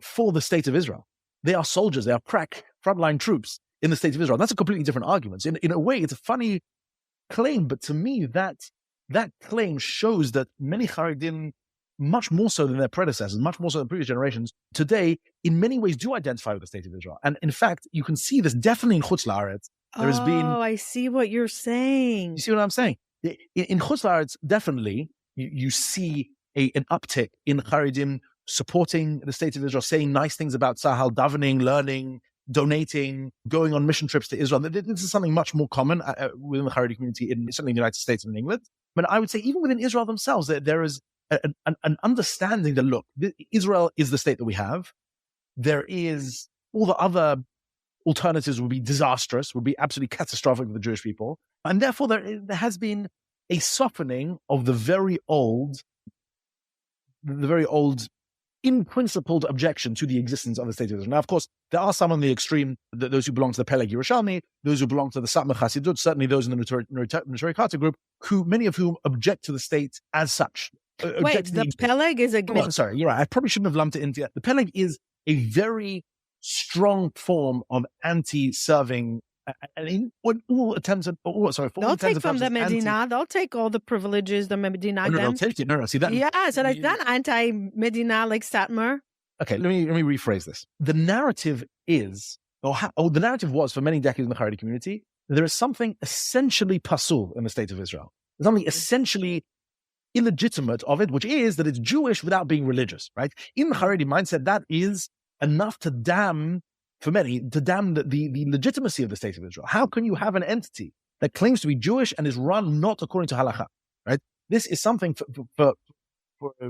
for the state of Israel. They are soldiers, they are crack frontline troops in the state of Israel. That's a completely different argument. So in a way, it's a funny claim, but to me, that claim shows that many Charedim, much more so than their predecessors, much more so than previous generations, today, in many ways do identify with the state of Israel. And in fact, you can see this definitely in Chutz La'aretz. I see what you're saying. You see what I'm saying? In Chutz La'aretz, definitely, you see an uptick in Charedim supporting the state of Israel, saying nice things about Tzahal, davening, learning, donating, going on mission trips to Israel. This is something much more common within the Charedi community, certainly in the United States and in England. But I would say even within Israel themselves, there is an understanding that, look, Israel is the state that we have. There is all the other alternatives would be disastrous, would be absolutely catastrophic for the Jewish people. And therefore, there has been a softening of the very old in-principled objection to the existence of the state of Israel. Now, of course, there are some on the extreme, those who belong to the Peleg Yerushalmi, those who belong to the Satmar Chassidut, certainly those in the Notori Carter group, many of whom object to the state as such. Wait, the Peleg is a... Oh, sorry, you're right. I probably shouldn't have lumped it into... The Peleg is a very strong form of anti-serving... all attempts at... They'll take from the Medina. They'll take all the privileges the Medina... No, they'll take it. No, see that... Yeah, so like that anti-Medina like Satmar. Okay, let me rephrase this. The narrative is... the narrative was for many decades in the Charedi community, there is something essentially pasul in the state of Israel. There's something essentially illegitimate of it, which is that it's Jewish without being religious, right? In the Charedi mindset, that is enough to damn, for many, the legitimacy of the state of Israel. How can you have an entity that claims to be Jewish and is run not according to halakha, right? This is something for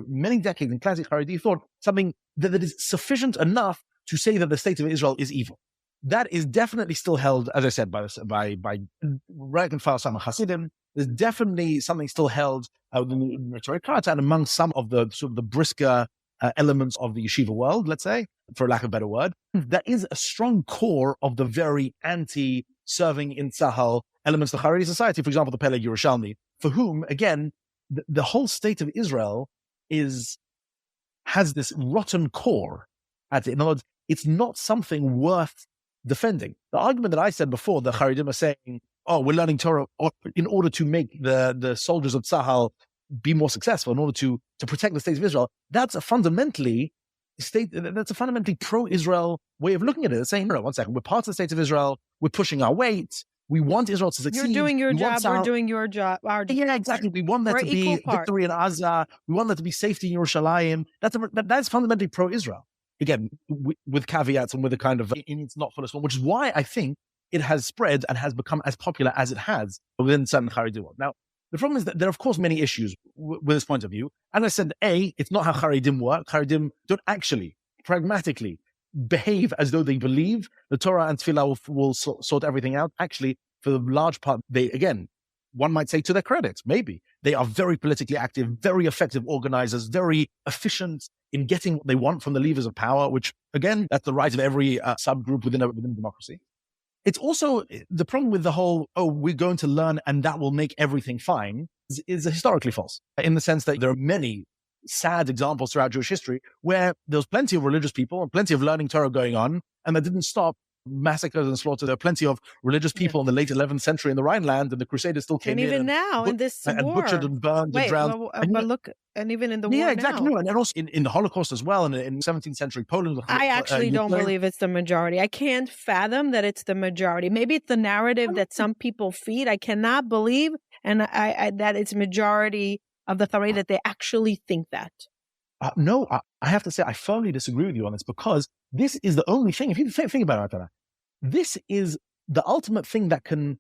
many decades in classic Charedi thought, something that is sufficient enough to say that the state of Israel is evil. That is definitely still held, as I said, by rank and file Satmar Chasidim. There's definitely something still held within the Notori Carta and among some of the sort of the brisker elements of the yeshiva world, let's say, for lack of a better word. That is a strong core of the very anti-serving in Tzahal elements of the Charedi society. For example, the Peleg Yerushalmi, for whom, again, the whole state of Israel has this rotten core at it. In other words, it's not something worth defending. The argument that I said before, the Charedim are saying, oh, we're learning Torah in order to make the soldiers of Tzahal be more successful, in order to protect the state of Israel. That's a fundamentally pro-Israel way of looking at it. It's saying, no, 1 second, we're part of the state of Israel, we're pushing our weight, we want Israel to succeed. You're doing your job, we're doing your job. Yeah, exactly. We want there to be victory in Gaza, we want there to be safety in Yerushalayim. That's fundamentally pro-Israel. Again, with caveats and with a kind of, it's not full of which is why I think it has spread and has become as popular as it has within certain Charedi world. Now, the problem is that there are, of course, many issues with this point of view. As I said, it's not how Charedim work. Charedim don't actually, pragmatically, behave as though they believe the Torah and Tefillah will sort everything out. Actually, for the large part, one might say to their credit, maybe, They are very politically active, very effective organizers, very efficient in getting what they want from the levers of power, which, again, that's the right of every subgroup within a democracy. It's also the problem with the whole, we're going to learn and that will make everything fine is historically false, in the sense that there are many sad examples throughout Jewish history where there was plenty of religious people and plenty of learning Torah going on, and that didn't stop massacres and slaughter. There are plenty of religious people in the late 11th century in the Rhineland, and the Crusaders still came and in. Even now, in this war. And butchered and burned and drowned. But look, and even in the war Yeah, exactly. now. And also in the Holocaust as well, and in 17th century Poland. I actually don't believe it's the majority. I can't fathom that it's the majority. Maybe it's the narrative that some people feed. I cannot believe that it's majority of the Charedi that they actually think that. No, I have to say I firmly disagree with you on this, because this is the only thing, if you think about it, this is the ultimate thing that can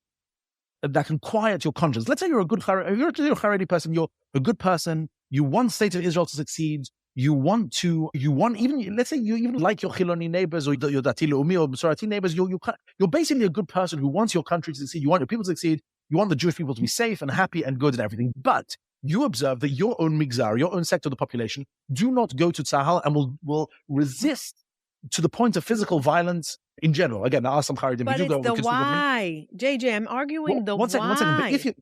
quiet your conscience. Let's say you're a good Charedi, you're a Charedi person, you're a good person, you want State of Israel to succeed, you want even, let's say you even like your Chiloni neighbors or your Dati Leumi or Masorati neighbors, you're basically a good person who wants your country to succeed, you want your people to succeed, you want the Jewish people to be safe and happy and good and everything. But you observe that your own migzar, your own sector of the population, do not go to Tzahal and will resist to the point of physical violence in general. Again, there are some Charedim but who do it's go. the why. JJ, I'm arguing the why. One second.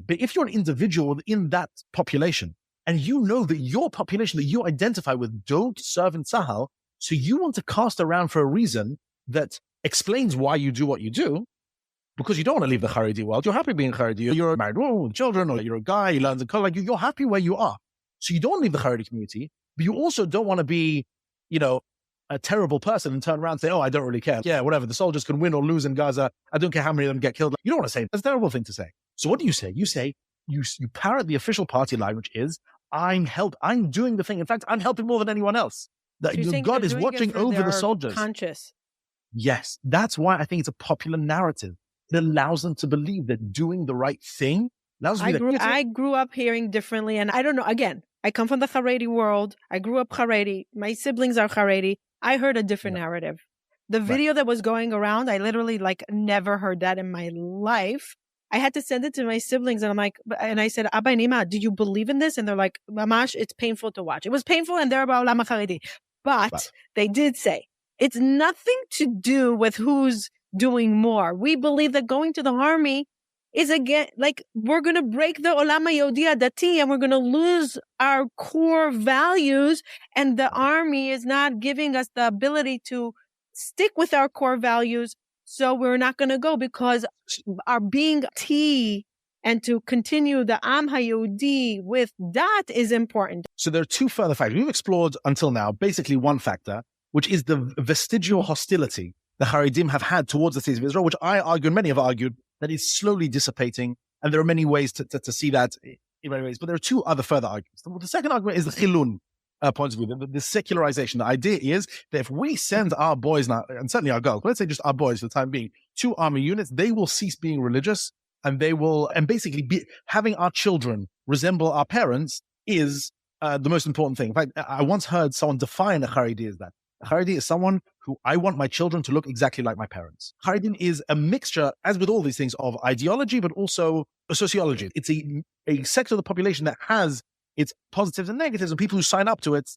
But if you're an individual in that population, and you know that your population that you identify with don't serve in Tzahal, so you want to cast around for a reason that explains why you do what you do, because you don't want to leave the Charedi world. You're happy being Charedi. You're a married woman with children, or you're a guy, you learn the color. You're happy where you are. So you don't want to leave the Charedi community, but you also don't want to be, a terrible person and turn around and say, I don't really care. Yeah, whatever. The soldiers can win or lose in Gaza. I don't care how many of them get killed. You don't want to say, that's a terrible thing to say. So what do you say? You say, you parrot the official party line, which is, I'm doing the thing. In fact, I'm helping more than anyone else. That God is watching over the soldiers. Conscious. Yes. That's why I think it's a popular narrative. It allows them to believe that doing the right thing allows them I grew up hearing differently, and I don't know. Again, I come from the Charedi world. I grew up Charedi. My siblings are Charedi. I heard a different narrative. The video that was going around, I literally never heard that in my life. I had to send it to my siblings, and I said, Abba and Ima, do you believe in this? And they're like, Mamash, it's painful to watch. It was painful, and they're about Lama Charedi. But they did say, it's nothing to do with who's doing more. We believe that going to the army is, again, we're going to break the Olam HaYehudi Adati, and we're going to lose our core values, and the army is not giving us the ability to stick with our core values, so we're not going to go, because our being T and to continue the Am HaYehudi with that is important. So there are two further factors. We've explored until now basically one factor, which is the vestigial hostility the Charedim have had towards the state of Israel, which I argue, and many have argued, that is slowly dissipating. And there are many ways to see that in many ways. But there are two other further arguments. The second argument is the Chilun point of view, the secularization. The idea is that if we send our boys now, and certainly our girls, but let's say just our boys for the time being, to army units, they will cease being religious, and they will, and basically having our children resemble our parents is the most important thing. In fact, I once heard someone define a Charedi as that. A Charedi is someone who I want my children to look exactly like my parents. Charedim is a mixture, as with all these things, of ideology, but also sociology. It's a sector of the population that has its positives and negatives, and people who sign up to it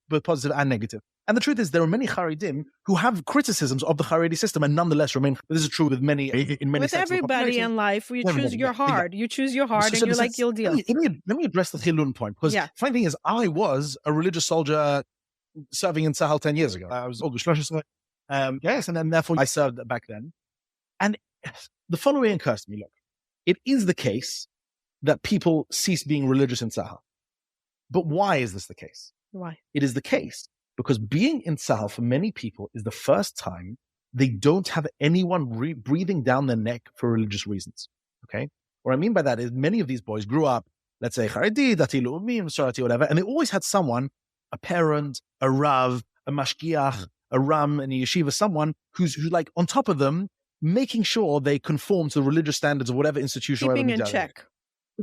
both positive and negative. And the truth is, there are many Charedim who have criticisms of the Charedi system and nonetheless remain. This is true with many, in many. With everybody in life, you choose your hard. You choose your hard, and you're like, you'll deal. Let me address the Chilun point, because the funny thing is, I was a religious soldier serving in Tzahal 10 years ago. I was August 13. Yes, and then therefore I served back then. And the following occurs to me: look, it is the case that people cease being religious in Tzahal. But why is this the case? Why? It is the case because being in Tzahal for many people is the first time they don't have anyone breathing down their neck for religious reasons. Okay? What I mean by that is many of these boys grew up, let's say, Charedi, Dati Leumi, Masorati, whatever, and they always had someone, a parent, a Rav, a Mashgiach, a Ram, and a Yeshiva, someone who's like on top of them, making sure they conform to the religious standards of whatever institution. Keeping in check.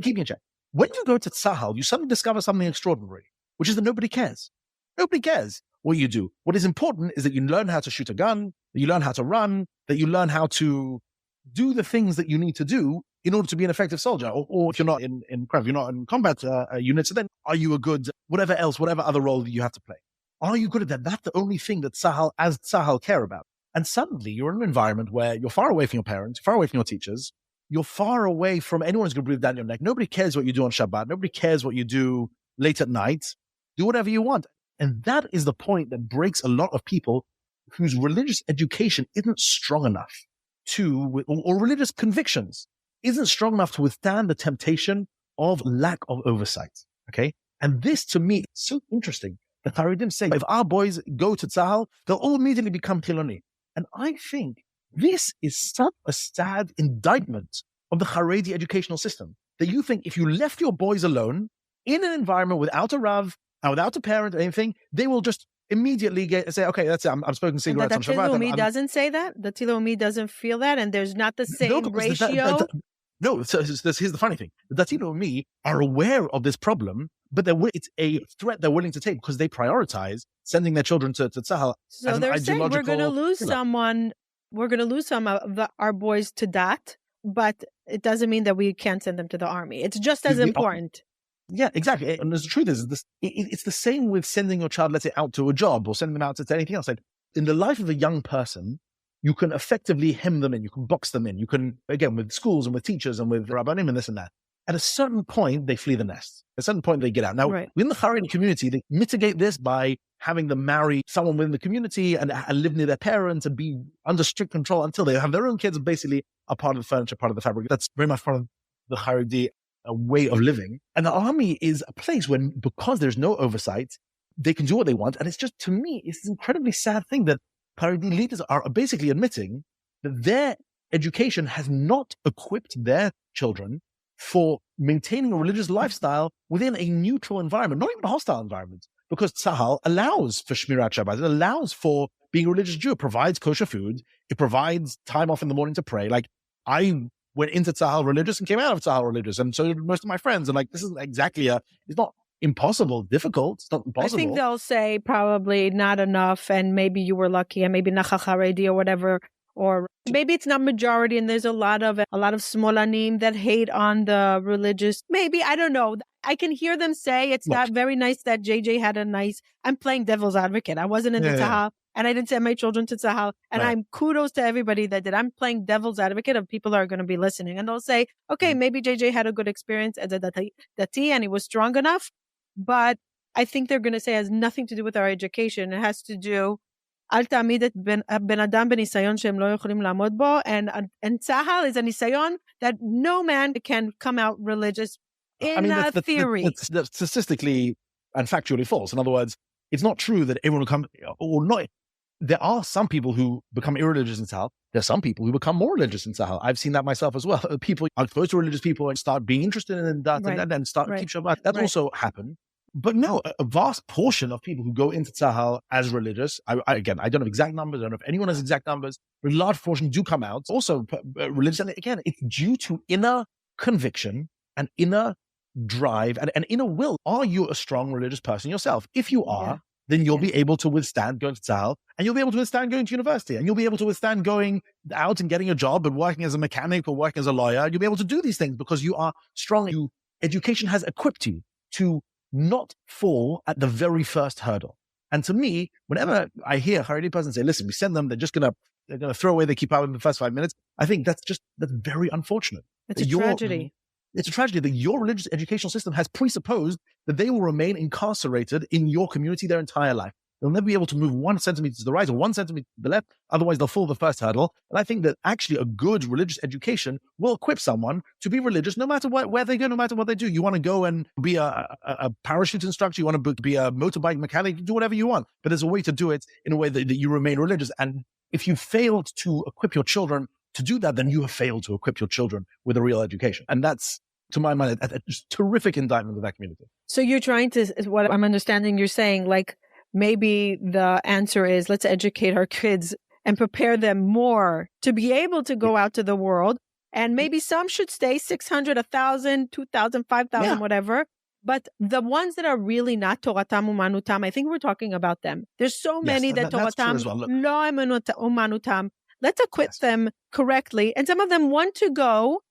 Keeping in check. When you go to Tzahal, you suddenly discover something extraordinary, which is that nobody cares. Nobody cares what you do. What is important is that you learn how to shoot a gun, that you learn how to run, that you learn how to do the things that you need to do in order to be an effective soldier? Or if you're not in combat units, then are you a good, whatever other role you have to play? Are you good at that? That's the only thing that Tzahal care about. And suddenly you're in an environment where you're far away from your parents, far away from your teachers, you're far away from anyone who's going to breathe down your neck. Nobody cares what you do on Shabbat. Nobody cares what you do late at night. Do whatever you want. And that is the point that breaks a lot of people whose religious education isn't strong enough or religious convictions isn't strong enough to withstand the temptation of lack of oversight. Okay. And this to me is so interesting. The Charedim say, if our boys go to Tzahal, they'll all immediately become Chiloni. And I think this is such a sad indictment of the Charedi educational system, that you think if you left your boys alone in an environment without a Rav, and without a parent or anything, they will just immediately say, okay, that's it. I'm smoking cigarettes on Shabbat. The Tzahal doesnn't say that? The Tzahal doesn't feel that? And there's not the same ratio? No, so here's the funny thing. The Tzahal are aware of this problem, but it's a threat they're willing to take because they prioritize sending their children to Tzahal. So they're saying we're going to lose someone, we're going to lose some of our boys to that, but it doesn't mean that we can't send them to the army. It's just as important. Yeah, exactly. And the truth is, it's the same with sending your child, let's say, out to a job or sending them out to anything else. Like, in the life of a young person, you can effectively hem them in. You can box them in. You can, again, with schools and with teachers and with rabbanim and this and that. At a certain point, they flee the nest. At a certain point, they get out. Now, within the Charedi community, they mitigate this by having them marry someone within the community and live near their parents and be under strict control until they have their own kids and basically are part of the furniture, part of the fabric. That's very much part of the Charedi way of living. And the army is a place where, because there's no oversight, they can do what they want. And it's just, to me, it's an incredibly sad thing that Charedi leaders are basically admitting that their education has not equipped their children for maintaining a religious lifestyle within a neutral environment, not even a hostile environment, because Tzahal allows for Shmirat Shabbat. It allows for being a religious Jew. It provides kosher food. It provides time off in the morning to pray. Like, I went into Tzahal religious and came out of Tzahal religious, and so did most of my friends. And like, this is exactly it's not impossible, difficult. It's not impossible. I think they'll say probably not enough, and maybe you were lucky, and maybe Nachal Charedi or whatever. Or maybe it's not majority and there's a lot of Smolanim that hate on the religious. Maybe, I don't know. I can hear them say it's not very nice that JJ had I'm playing devil's advocate. I wasn't in the Tzahal and I didn't send my children to Tzahal. And I'm kudos to everybody that did. I'm playing devil's advocate of people that are going to be listening. And they'll say, okay, maybe JJ had a good experience as a dati and he was strong enough. But I think they're going to say it has nothing to do with our education. It has to do אל תעמיד את בן אדם בניסיון שהם לא יכולים לעמוד בו, and Tzahal is a nisayon that no man can come out religious in theory. That's statistically and factually false. In other words, it's not true that everyone will come, or not. There are some people who become irreligious in Tzahal. There are some people who become more religious in Tzahal. I've seen that myself as well. People are exposed to religious people and start being interested in that and start keep Shabbat. That also happened. But no, a vast portion of people who go into Tzahal as religious, I don't have exact numbers, I don't know if anyone has exact numbers, but a large portion do come out also religious. And again, it's due to inner conviction and inner drive and inner will. Are you a strong religious person yourself? If you are, then you'll be able to withstand going to Tzahal, and you'll be able to withstand going to university, and you'll be able to withstand going out and getting a job and working as a mechanic or working as a lawyer. You'll be able to do these things because you are strong. Education has equipped you to not fall at the very first hurdle. And to me, whenever I hear a Charedi person say, listen, we send them, they're going to throw away the kippah in the first 5 minutes, I think that's very unfortunate. It's a tragedy. It's a tragedy that your religious educational system has presupposed that they will remain incarcerated in your community their entire life. They'll never be able to move 1 centimeter to the right or 1 centimeter to the left. Otherwise, they'll fall the first hurdle. And I think that actually a good religious education will equip someone to be religious no matter where they go, no matter what they do. You want to go and be a parachute instructor, you want to be a motorbike mechanic, do whatever you want. But there's a way to do it in a way that you remain religious. And if you failed to equip your children to do that, then you have failed to equip your children with a real education. And that's, to my mind, a terrific indictment of that community. So you're trying to, what I'm understanding, you're saying, like, maybe the answer is let's educate our kids and prepare them more to be able to go out to the world. And maybe some should stay 600, 1,000, 2,000, 5,000, whatever. But the ones that are really not Toratam Umanutam, I think we're talking about them. There's so many that Toratam Lo Umanutam. Let's equip them correctly. And some of them want to go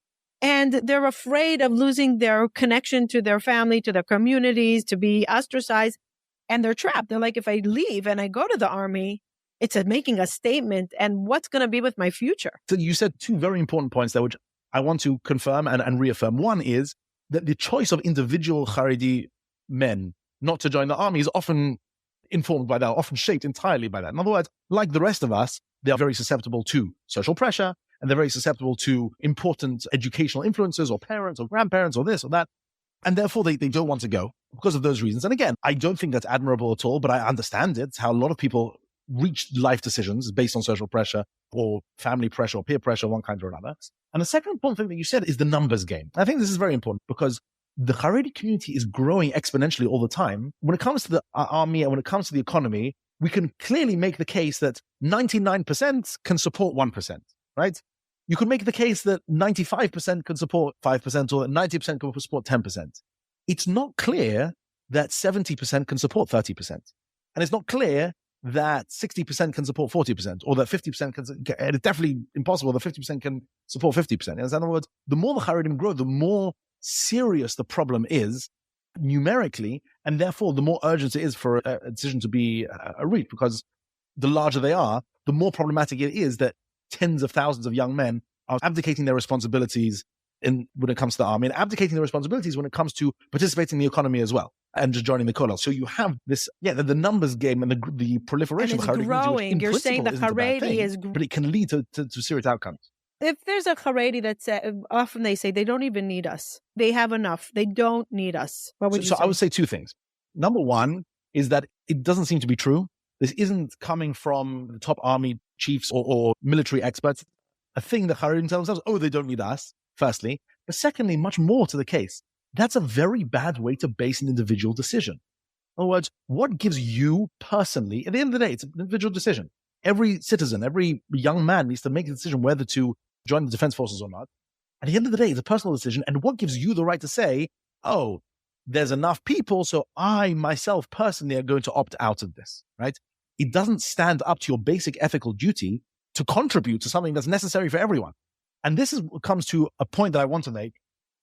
And they're afraid of losing their connection to their family, to their communities, to be ostracized. And they're trapped. They're like, if I leave and I go to the army, it's making a statement. And what's going to be with my future? So you said two very important points there, which I want to confirm and reaffirm. One is that the choice of individual Charedi men not to join the army is often informed by that, often shaped entirely by that. In other words, like the rest of us, they are very susceptible to social pressure, and they're very susceptible to important educational influences or parents or grandparents or this or that. And therefore, they don't want to go because of those reasons. And again, I don't think that's admirable at all, but I understand it. It's how a lot of people reach life decisions based on social pressure or family pressure or peer pressure, one kind or another. And the second important thing that you said is the numbers game. I think this is very important because the Charedi community is growing exponentially all the time. When it comes to the army and when it comes to the economy, we can clearly make the case that 99% can support 1%, right? You could make the case that 95% can support 5% or that 90% can support 10%. It's not clear that 70% can support 30%. And it's not clear that 60% can support 40% or that 50% can, and it's definitely impossible that 50% can support 50%. In other words, the more the Charedim grow, the more serious the problem is numerically, and therefore the more urgent it is for a decision to be reached, because the larger they are, the more problematic it is that tens of thousands of young men are abdicating their responsibilities when it comes to the army and abdicating their responsibilities when it comes to participating in the economy as well and just joining the kollel. So you have this, the numbers game and the proliferation and of Charedi growing. Community, You're saying the Charedi is, but it can lead to serious outcomes. If there's a Charedi that often they say they don't even need us, they have enough, they don't need us. What would you say? I would say two things. Number one is that it doesn't seem to be true. This isn't coming from the top army chiefs or military experts. A thing that Charedim tell themselves, they don't need us, firstly. But secondly, much more to the case, that's a very bad way to base an individual decision. In other words, what gives you personally, at the end of the day, it's an individual decision. Every citizen, every young man needs to make a decision whether to join the defense forces or not. At the end of the day, it's a personal decision. And what gives you the right to say, there's enough people, so I myself personally am going to opt out of this, right? It doesn't stand up to your basic ethical duty to contribute to something that's necessary for everyone. And this comes to a point that I want to make,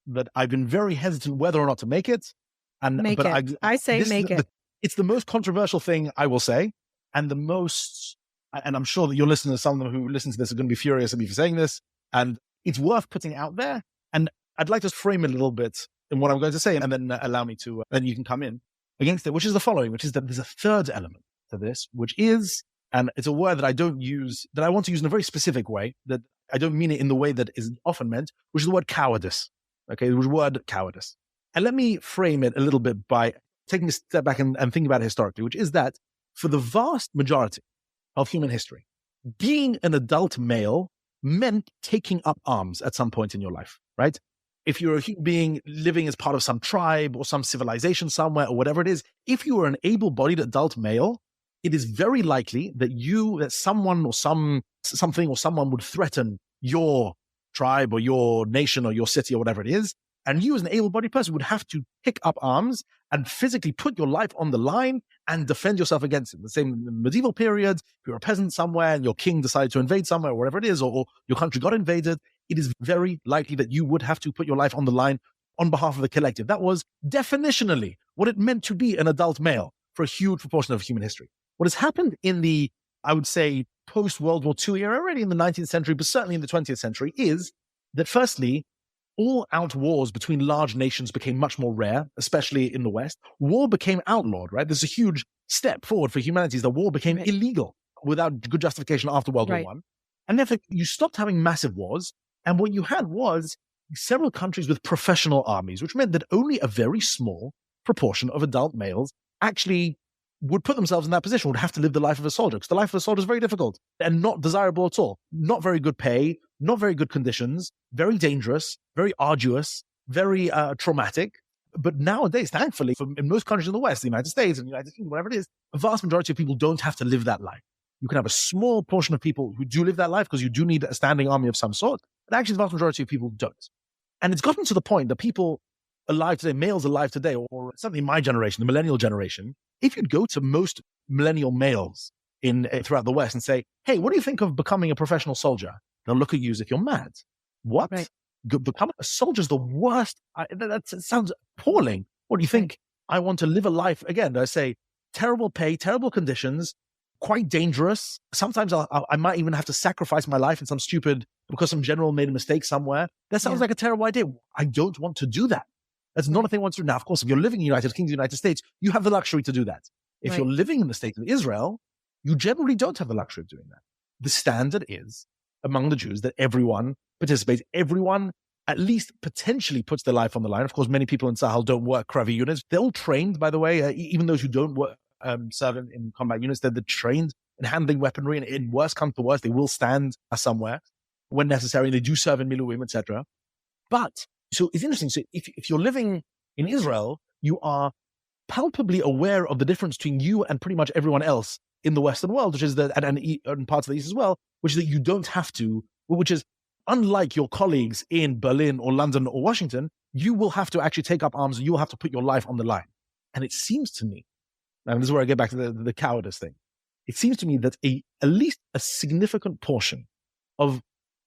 that I've been very hesitant whether or not to make it. I say make it. It's the most controversial thing I will say, and the most, and I'm sure that your listeners, some of them who listen to this are going to be furious at me for saying this, and it's worth putting out there. And I'd like to frame it a little bit in what I'm going to say, and then allow me to, then you can come in against it, which is the following, which is that there's a third element to this, which is, and it's a word that I don't use, that I want to use in a very specific way, that I don't mean it in the way that is often meant, which is the word cowardice. Okay, the word cowardice. And let me frame it a little bit by taking a step back and thinking about it historically, which is that for the vast majority of human history, being an adult male meant taking up arms at some point in your life, right? If you're a human being living as part of some tribe or some civilization somewhere or whatever it is, if you are an able-bodied adult male, it is very likely that someone or something or someone would threaten your tribe or your nation or your city or whatever it is. And you as an able-bodied person would have to pick up arms and physically put your life on the line and defend yourself against it. The same in the medieval period, if you're a peasant somewhere and your king decided to invade somewhere or whatever it is, or your country got invaded, it is very likely that you would have to put your life on the line on behalf of the collective. That was definitionally what it meant to be an adult male for a huge proportion of human history. What has happened in the, I would say, post-World War II era, already in the 19th century, but certainly in the 20th century, is that firstly, all-out wars between large nations became much more rare, especially in the West. War became outlawed, right? There's a huge step forward for humanity, is that war became illegal without good justification after World War I. And therefore, you stopped having massive wars, and what you had was several countries with professional armies, which meant that only a very small proportion of adult males actually would put themselves in that position, would have to live the life of a soldier, because the life of a soldier is very difficult and not desirable at all. Not very good pay, not very good conditions, very dangerous, very arduous, very traumatic. But nowadays, thankfully, in most countries in the West, the United States and the United Kingdom, whatever it is, a vast majority of people don't have to live that life. You can have a small portion of people who do live that life because you do need a standing army of some sort, but actually the vast majority of people don't. And it's gotten to the point that people alive today, males alive today, or certainly my generation, the millennial generation, if you'd go to most millennial males throughout the West and say, hey, what do you think of becoming a professional soldier? They'll look at you as if you're mad. What? Right. become a soldier is the worst. It sounds appalling. What do you think? I want to live a life, again, I say, terrible pay, terrible conditions, quite dangerous. Sometimes I might even have to sacrifice my life in some stupid, because some general made a mistake somewhere. That sounds like a terrible idea. I don't want to do that. That's not a thing I want to do. Now, of course, if you're living in the United Kingdom, the United States, you have the luxury to do that. If you're living in the state of Israel, you generally don't have the luxury of doing that. The standard is among the Jews that everyone participates, everyone at least potentially puts their life on the line. Of course, many people in Tzahal don't work Kravi units. They're all trained, by the way, even those who don't work, serve in combat units, they're trained in handling weaponry, and in worst comes to worst, they will stand somewhere when necessary. They do serve in Miluim, etc. But, so it's interesting. So if you're living in Israel, you are palpably aware of the difference between you and pretty much everyone else in the Western world, which is that, and parts of the East as well, which is that you don't have to, which is unlike your colleagues in Berlin or London or Washington, you will have to actually take up arms and you will have to put your life on the line. And it seems to me, and this is where I get back to the cowardice thing, it seems to me that at least a significant portion of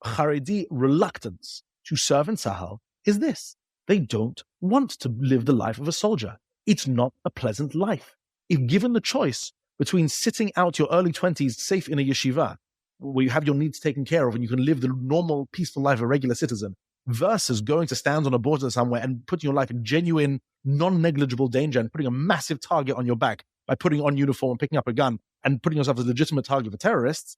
Charedi reluctance to serve in Tzahal is this. They don't want to live the life of a soldier. It's not a pleasant life. If given the choice between sitting out your early 20s safe in a yeshiva, where you have your needs taken care of and you can live the normal, peaceful life of a regular citizen, versus going to stand on a border somewhere and putting your life in genuine, non-negligible danger and putting a massive target on your back by putting on uniform and picking up a gun and putting yourself as a legitimate target for terrorists,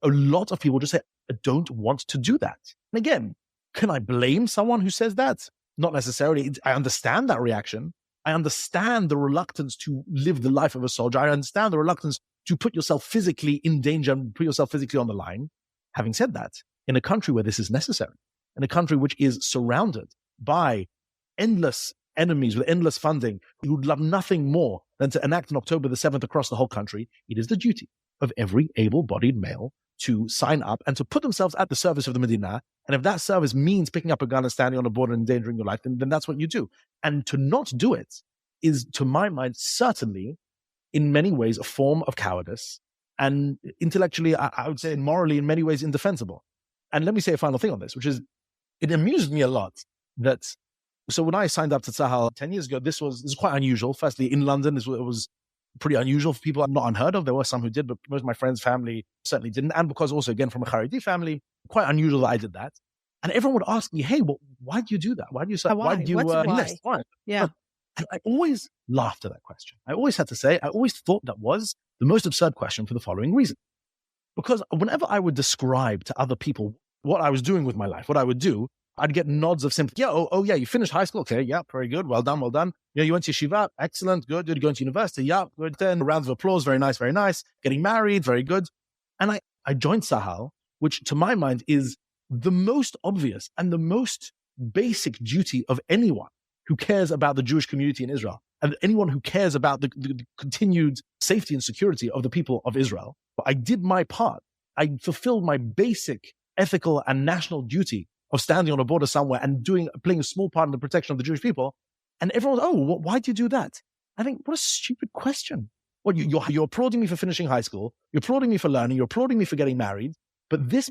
a lot of people just say, I don't want to do that. And again, can I blame someone who says that? Not necessarily. I understand that reaction. I understand the reluctance to live the life of a soldier. I understand the reluctance to put yourself physically in danger and put yourself physically on the line. Having said that, in a country where this is necessary, in a country which is surrounded by endless enemies with endless funding, who would love nothing more than to enact on October the 7th across the whole country, it is the duty of every able-bodied male to sign up and to put themselves at the service of the Medina. And if that service means picking up a gun and standing on a border and endangering your life, then that's what you do. And to not do it is, to my mind, certainly in many ways a form of cowardice, and intellectually, I would say morally in many ways indefensible. And let me say a final thing on this, which is, it amused me a lot that, so when I signed up to Tzahal 10 years ago, this was quite unusual. Firstly, in London, it was pretty unusual for people, not unheard of. There were some who did, but most of my friends' family certainly didn't. And because also, again, from a Charedi family, quite unusual that I did that. And everyone would ask me, hey, well, why do you do that? Why do you enlist? Why? Yeah. And I always laughed at that question. I always had to say, I always thought that was the most absurd question for the following reason. Because whenever I would describe to other people what I was doing with my life, what I would do, I'd get nods of sympathy. Yeah, yeah, you finished high school? Okay, yeah, very good. Well done, well done. Yeah, you went to yeshiva? Excellent, good. Did you go into university? Yeah, good. Then rounds of applause, very nice, very nice. Getting married, very good. And I joined Tzahal, which to my mind is the most obvious and the most basic duty of anyone who cares about the Jewish community in Israel, and anyone who cares about the continued safety and security of the people of Israel. But I did my part. I fulfilled my basic ethical and national duty of standing on a border somewhere and playing a small part in the protection of the Jewish people. And everyone's, why do you do that? I think, what a stupid question. What, you're applauding me for finishing high school, you're applauding me for learning, you're applauding me for getting married, but this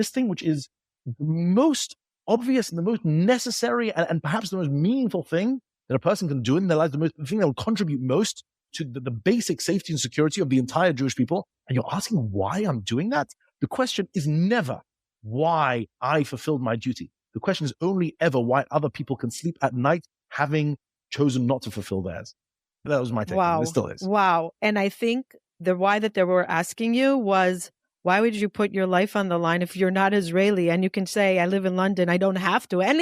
thing which is the most obvious and the most necessary and perhaps the most meaningful thing that a person can do in their life, the thing that will contribute most to the basic safety and security of the entire Jewish people, and you're asking why I'm doing that? The question is never why I fulfilled my duty. The question is only ever why other people can sleep at night having chosen not to fulfill theirs. That was my take. Wow. It still is. Wow. And I think the why that they were asking you was, why would you put your life on the line if you're not Israeli? And you can say, I live in London, I don't have to. And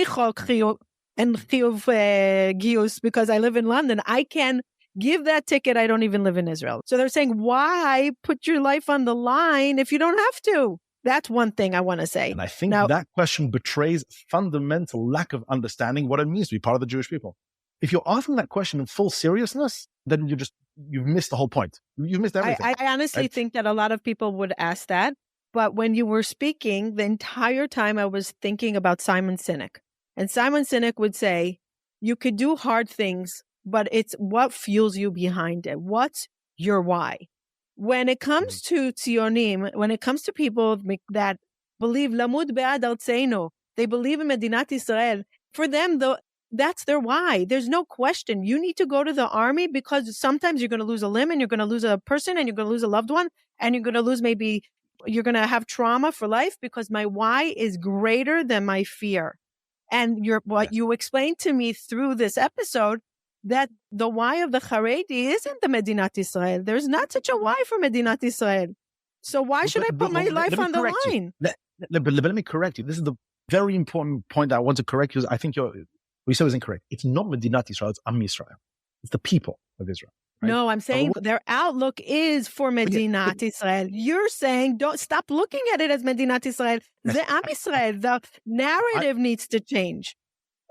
gius, because I live in London, I can give that ticket. I don't even live in Israel. So they're saying, why put your life on the line if you don't have to? That's one thing I want to say. And I think that question betrays fundamental lack of understanding what it means to be part of the Jewish people. If you're asking that question in full seriousness, then you've missed the whole point. You've missed everything. I honestly think that a lot of people would ask that. But when you were speaking, the entire time I was thinking about Simon Sinek. And Simon Sinek would say, you could do hard things, but it's what fuels you behind it. What's your why? When it comes to Tzionim, when it comes to people that believe Lamud be'ad artzeinu, They believe in Medinat Israel. For them, though, that's their why. There's no question. You need to go to the army because sometimes you're going to lose a limb and you're going to lose a person and you're going to lose a loved one and you're going to lose you're going to have trauma for life because my why is greater than my fear. And you explained to me through this episode that the why of the Charedi isn't the Medinat Israel. There's not such a why for Medinat Israel. So why should I put my life on the line? But let me correct you. This is the very important point I want to correct you. I think what you said is incorrect. It's not Medinat Israel, it's Am Yisrael. It's the people of Israel. Right? No, I'm saying their outlook is for Medinat Israel. You're saying don't stop looking at it as Medinat Israel. The Am Israel, the narrative needs to change.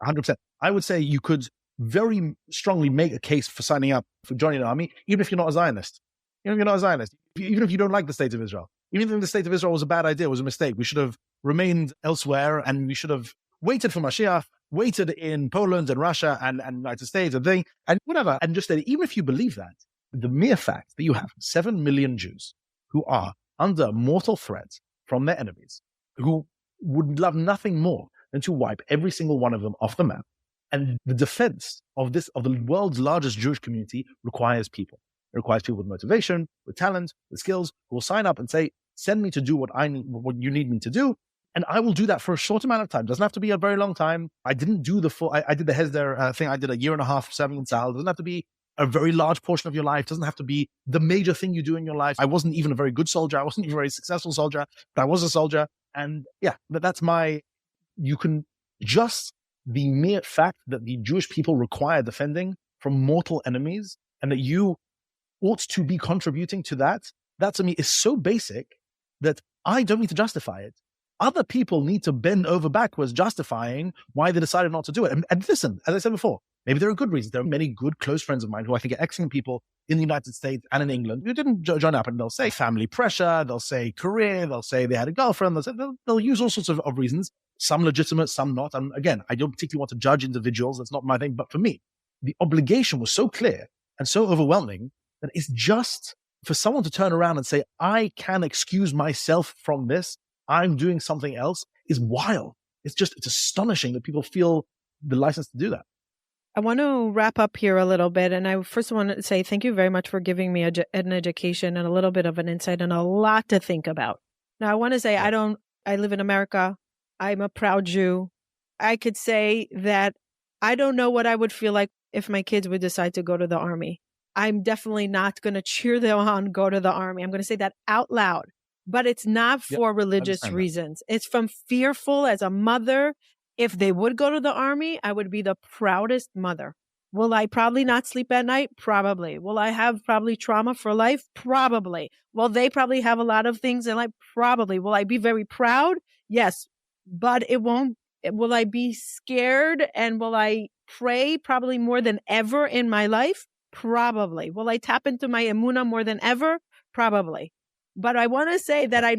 100%. I would say you could very strongly make a case for signing up for joining the army, even if you're not a Zionist. Even if you're not a Zionist, even if you don't like the state of Israel, even if the state of Israel was a bad idea, was a mistake, we should have remained elsewhere and we should have waited for Mashiach, waited in Poland and Russia and United States and whatever, and just that even if you believe that, the mere fact that you have 7 million Jews who are under mortal threat from their enemies, who would love nothing more than to wipe every single one of them off the map, and the defense of the world's largest Jewish community requires people. It requires people with motivation, with talent, with skills, who will sign up and say, send me to do what you need me to do. And I will do that for a short amount of time. Doesn't have to be a very long time. I didn't do the full, I did the Hesder thing. I did 1.5 years serving in Tzahal. Doesn't have to be a very large portion of your life. Doesn't have to be the major thing you do in your life. I wasn't even a very good soldier. I wasn't even a very successful soldier, but I was a soldier. And yeah, the mere fact that the Jewish people require defending from mortal enemies and that you ought to be contributing to that to me is so basic that I don't need to justify it. Other people need to bend over backwards justifying why they decided not to do it. And listen, as I said before, maybe there are good reasons. There are many good close friends of mine who I think are excellent people in the United States and in England who didn't join up, and they'll say family pressure, they'll say career, they'll say they had a girlfriend, they'll use all sorts of reasons, some legitimate, some not. And again, I don't particularly want to judge individuals. That's not my thing. But for me, the obligation was so clear and so overwhelming that it's just for someone to turn around and say, I can excuse myself from this, I'm doing something else, is wild. It's astonishing that people feel the license to do that. I want to wrap up here a little bit. And I first want to say thank you very much for giving me an education and a little bit of an insight and a lot to think about. Now, I want to say I live in America. I'm a proud Jew. I could say that I don't know what I would feel like if my kids would decide to go to the army. I'm definitely not going to cheer them on, go to the army. I'm going to say that out loud. But it's not for religious reasons. It's from fearful as a mother. If they would go to the army, I would be the proudest mother. Will I probably not sleep at night? Probably. Will I have probably trauma for life? Probably. Will they probably have a lot of things in life? Probably. Will I be very proud? Yes. But it won't. Will I be scared and will I pray probably more than ever in my life? Probably. Will I tap into my emunah more than ever? Probably. But I want to say that I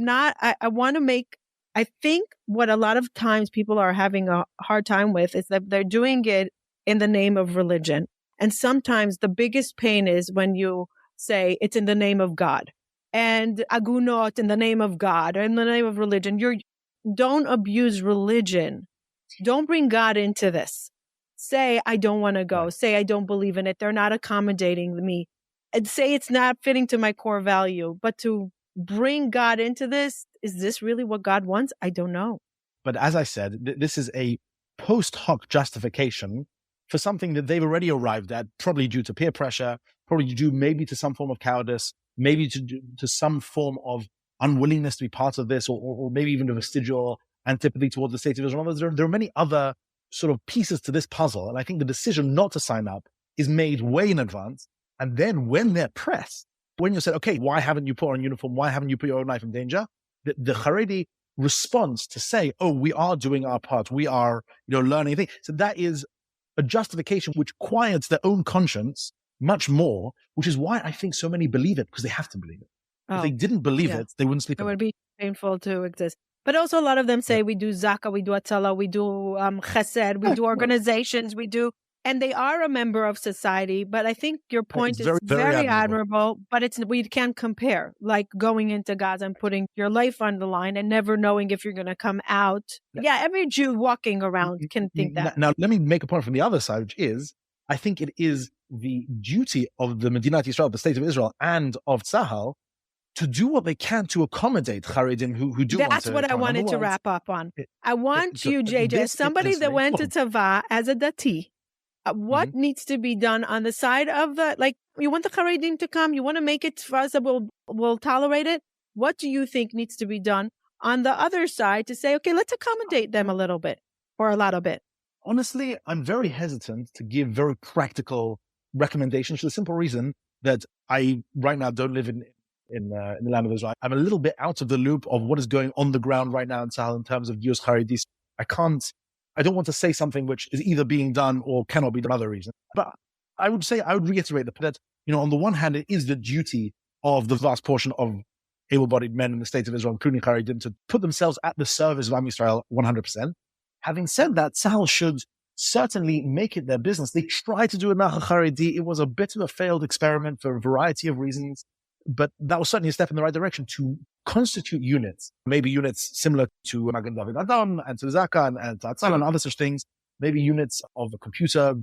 think what a lot of times people are having a hard time with is that they're doing it in the name of religion. And sometimes the biggest pain is when you say it's in the name of God and agunot in the name of God or in the name of religion. Don't abuse religion. Don't bring God into this. Say, I don't want to go. Say, I don't believe in it. They're not accommodating me. And say it's not fitting to my core value. But to bring God into this, is this really what God wants? I don't know. But as I said, this is a post hoc justification for something that they've already arrived at, probably due to peer pressure, probably due maybe to some form of cowardice, maybe to some form of unwillingness to be part of this, or maybe even a vestigial antipathy towards the state of Israel. There are many other sort of pieces to this puzzle. And I think the decision not to sign up is made way in advance. And then when they're pressed, when you said, okay, why haven't you put on uniform? Why haven't you put your own life in danger? The Charedi responds to say, oh, we are doing our part. We are, learning things. So that is a justification which quiets their own conscience much more, which is why I think so many believe it, because they have to believe it. If they didn't believe it, they wouldn't sleep. It would be painful to exist. But also a lot of them say we do zakah, we do atala, we do chesed, we do organizations, we do, And they are a member of society, but I think your point It's is very admirable. admirable, but we can't compare, like going into Gaza and putting your life on the line and never knowing if you're going to come out. Yeah, every Jew walking around can think that. Now, let me make a point from the other side, which is, I think it is the duty of the Medinat Yisrael, the state of Israel, and of Tzahal to do what they can to accommodate Charedim who do want to. That's what I wanted to wrap up on. I want you, JJ, as somebody that went to Tzava as a Dati, what needs to be done on the side of the, like, you want the Charedim to come, you want to make it for us that we'll tolerate it. What do you think needs to be done on the other side to say, okay, let's accommodate them a little bit or a lot of bit? Honestly, I'm very hesitant to give very practical recommendations for the simple reason that I right now don't live in the land of Israel. I'm a little bit out of the loop of what is going on the ground right now in Tzahal in terms of Giyus Charedis. I don't want to say something which is either being done or cannot be done for other reasons. But I would reiterate that, on the one hand, it is the duty of the vast portion of able-bodied men in the state of Israel, including Charedim, to put themselves at the service of Am Yisrael 100%. Having said that, Tzahal should certainly make it their business. They tried to do a Nachal Charedi. It was a bit of a failed experiment for a variety of reasons, but that was certainly a step in the right direction to constitute units, maybe units similar to Magen David Adom and to Zaka and Tzahal and other such things, maybe units of the computer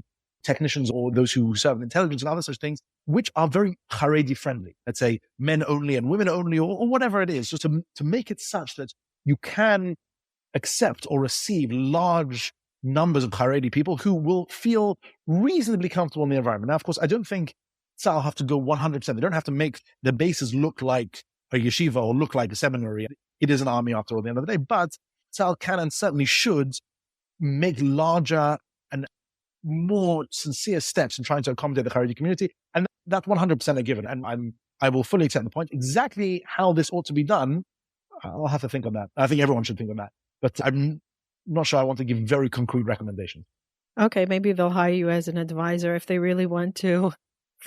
technicians or those who serve in intelligence and other such things, which are very Charedi friendly. Let's say men only and women only or whatever it is, just to make it such that you can accept or receive large numbers of Charedi people who will feel reasonably comfortable in the environment. Now, of course, I don't think Tzahal have to go 100%. They don't have to make the bases look like a yeshiva or look like a seminary. It is an army after all, at the end of the day. But Tzahal can and certainly should make larger and more sincere steps in trying to accommodate the Charedi community. And that 100% a given. And I will fully accept the point. Exactly how this ought to be done, I'll have to think on that. I think everyone should think on that. But I'm not sure I want to give very concrete recommendations. Okay, maybe they'll hire you as an advisor if they really want to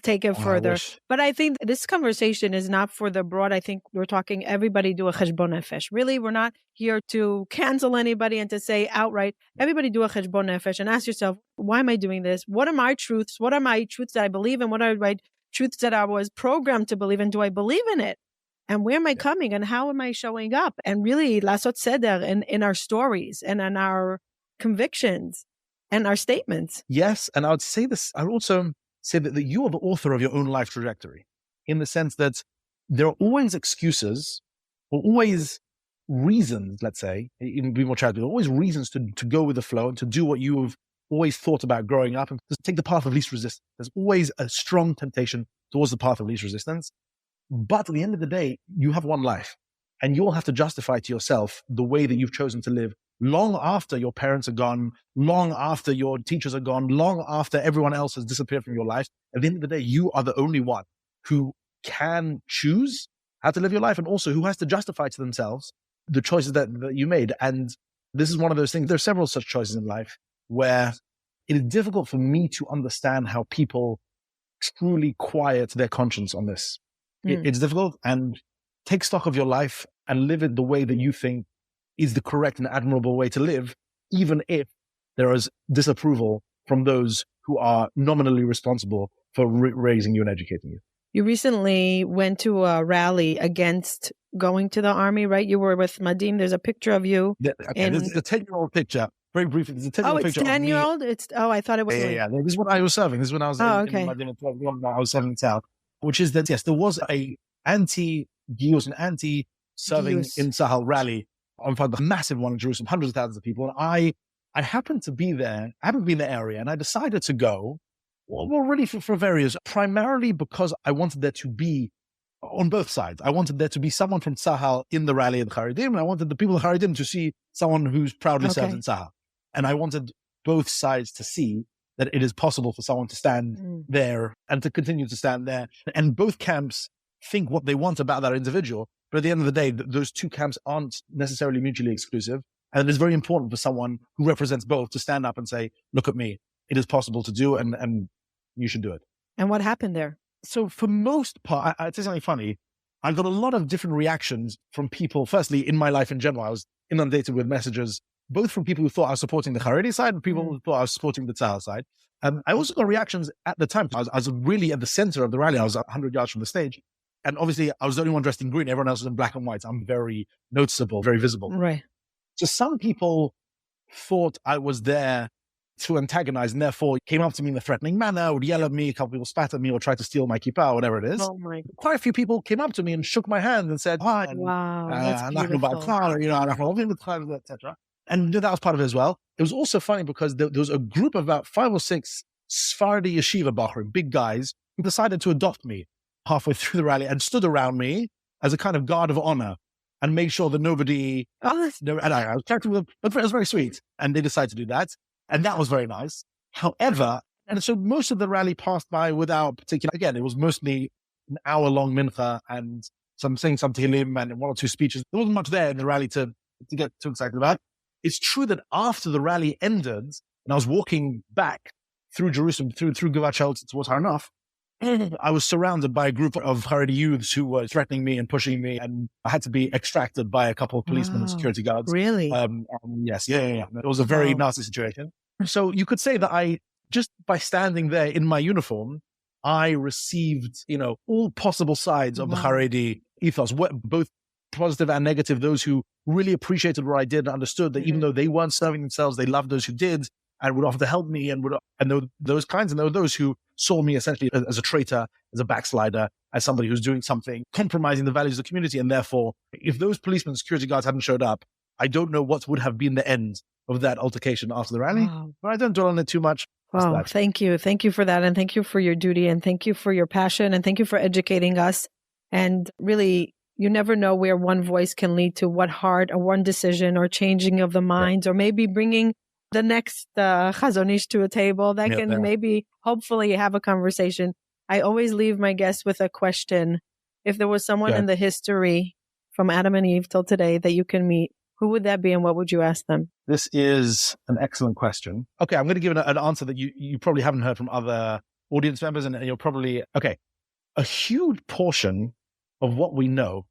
take it further. But I think this conversation is not for the broad. I think we're talking everybody do a cheshbon nefesh. Really, we're not here to cancel anybody and to say outright, everybody do a cheshbon nefesh and ask yourself, why am I doing this? What are my truths? What are my truths that I believe in? What are my truths that I was programmed to believe in? Do I believe in it? And where am I coming and how am I showing up? And really, lasot seder in our stories and in our convictions and our statements. Yes, and I would say this, I would also say that you are the author of your own life trajectory, in the sense that there are always excuses or always reasons, let's say, even be more charitable, always reasons to go with the flow and to do what you've always thought about growing up and just take the path of least resistance. There's always a strong temptation towards the path of least resistance. But at the end of the day, you have one life and you'll have to justify to yourself the way that you've chosen to live long after your parents are gone, long after your teachers are gone, long after everyone else has disappeared from your life. At the end of the day, you are the only one who can choose how to live your life and also who has to justify to themselves the choices that you made. And this is one of those things. There are several such choices in life where it is difficult for me to understand how people truly quiet their conscience on this. It's difficult, and take stock of your life and live it the way that you think is the correct and admirable way to live, even if there is disapproval from those who are nominally responsible for raising you and educating you. You recently went to a rally against going to the army, right? You were with Madim. There's a picture of you. There's a 10-year-old picture. Very briefly, there's a 10-year-old picture. Oh, it's 10-year-old? I thought it was... Yeah. This is what I was serving. This is when I was in Madim. I was serving Tzahal. Which is that, yes, there was a anti-Giyus and anti-serving in Tzahal rally. In fact, a massive one in Jerusalem, hundreds of thousands of people. And I happened to be there. I happened to be in the area, and I decided to go, well really for various, primarily because I wanted there to be, on both sides, I wanted there to be someone from Tzahal in the rally in Charedim, and I wanted the people of Charedim to see someone who's proudly served in Tzahal. And I wanted both sides to see that it is possible for someone to stand there and to continue to stand there. And both camps think what they want about that individual. But at the end of the day, those two camps aren't necessarily mutually exclusive. And it is very important for someone who represents both to stand up and say, look at me, it is possible to do and you should do it. And what happened there? So for most part, I'd say something funny. I got a lot of different reactions from people. Firstly, in my life in general, I was inundated with messages both from people who thought I was supporting the Charedi side and people who thought I was supporting the Tzahal side. I also got reactions at the time. I was really at the center of the rally. I was 100 yards from the stage. And obviously, I was the only one dressed in green. Everyone else was in black and white. I'm very noticeable, very visible. Right. So some people thought I was there to antagonize and therefore came up to me in a threatening manner, would yell at me, a couple people spat at me or tried to steal my kippah or whatever it is. Oh my. Quite a few people came up to me and shook my hand and said, hi, Wow, that's beautiful. etc. And that was part of it as well. It was also funny because there was a group of about 5 or 6 Sephardi yeshiva bachrim, big guys, who decided to adopt me halfway through the rally and stood around me as a kind of guard of honor and made sure that nobody... and I was chatting with them, but it was very sweet. And they decided to do that. And that was very nice. However, and so most of the rally passed by without particular... Again, it was mostly an hour-long mincha and saying some tehillim and 1 or 2 speeches. There wasn't much there in the rally to get too excited about. It's true that after the rally ended, and I was walking back through Jerusalem, through Gratz College towards Har Nof, I was surrounded by a group of Charedi youths who were threatening me and pushing me, and I had to be extracted by a couple of policemen and security guards. Really? Yes, yeah. It was a very nasty situation. So you could say that I, just by standing there in my uniform, I received, all possible sides of the Charedi ethos, both positive and negative, those who really appreciated what I did and understood that even though they weren't serving themselves, they loved those who did and would offer to help me and those kinds. And there were those who saw me essentially as a traitor, as a backslider, as somebody who's doing something, compromising the values of the community. And therefore, if those policemen and security guards hadn't showed up, I don't know what would have been the end of that altercation after the rally. Wow. But I don't dwell on it too much. Wow, thank you. Thank you for that. And thank you for your duty. And thank you for your passion. And thank you for educating us. And really, you never know where one voice can lead to what heart or one decision or changing of the minds or maybe bringing the next Chazon Ish to a table that can maybe hopefully have a conversation. I always leave my guests with a question. If there was someone in the history from Adam and Eve till today that you can meet, who would that be and what would you ask them? This is an excellent question. Okay, I'm going to give an answer that you probably haven't heard from other audience members and you'll probably... Okay, a huge portion of what we know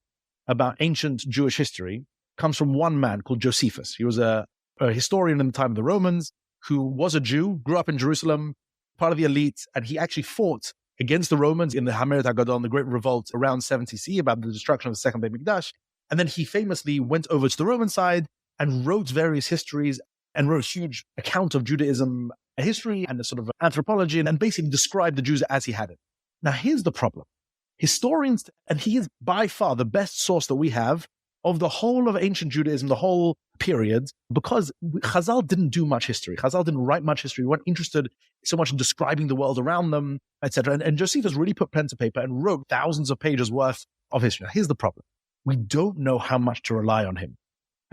about ancient Jewish history comes from one man called Josephus. He was a historian in the time of the Romans who was a Jew, grew up in Jerusalem, part of the elite, and he actually fought against the Romans in the Hameret HaGadol, the Great Revolt around 70 CE, about the destruction of the Second Beit Mikdash. And then he famously went over to the Roman side and wrote various histories and wrote a huge account of Judaism, a history and a sort of anthropology, and basically described the Jews as he had it. Now, here's the problem. Historians, and he is by far the best source that we have of the whole of ancient Judaism, the whole period, because Chazal didn't do much history. Chazal didn't write much history. We weren't interested so much in describing the world around them, etc. And Josephus really put pen to paper and wrote thousands of pages worth of history. Now, here's the problem. We don't know how much to rely on him,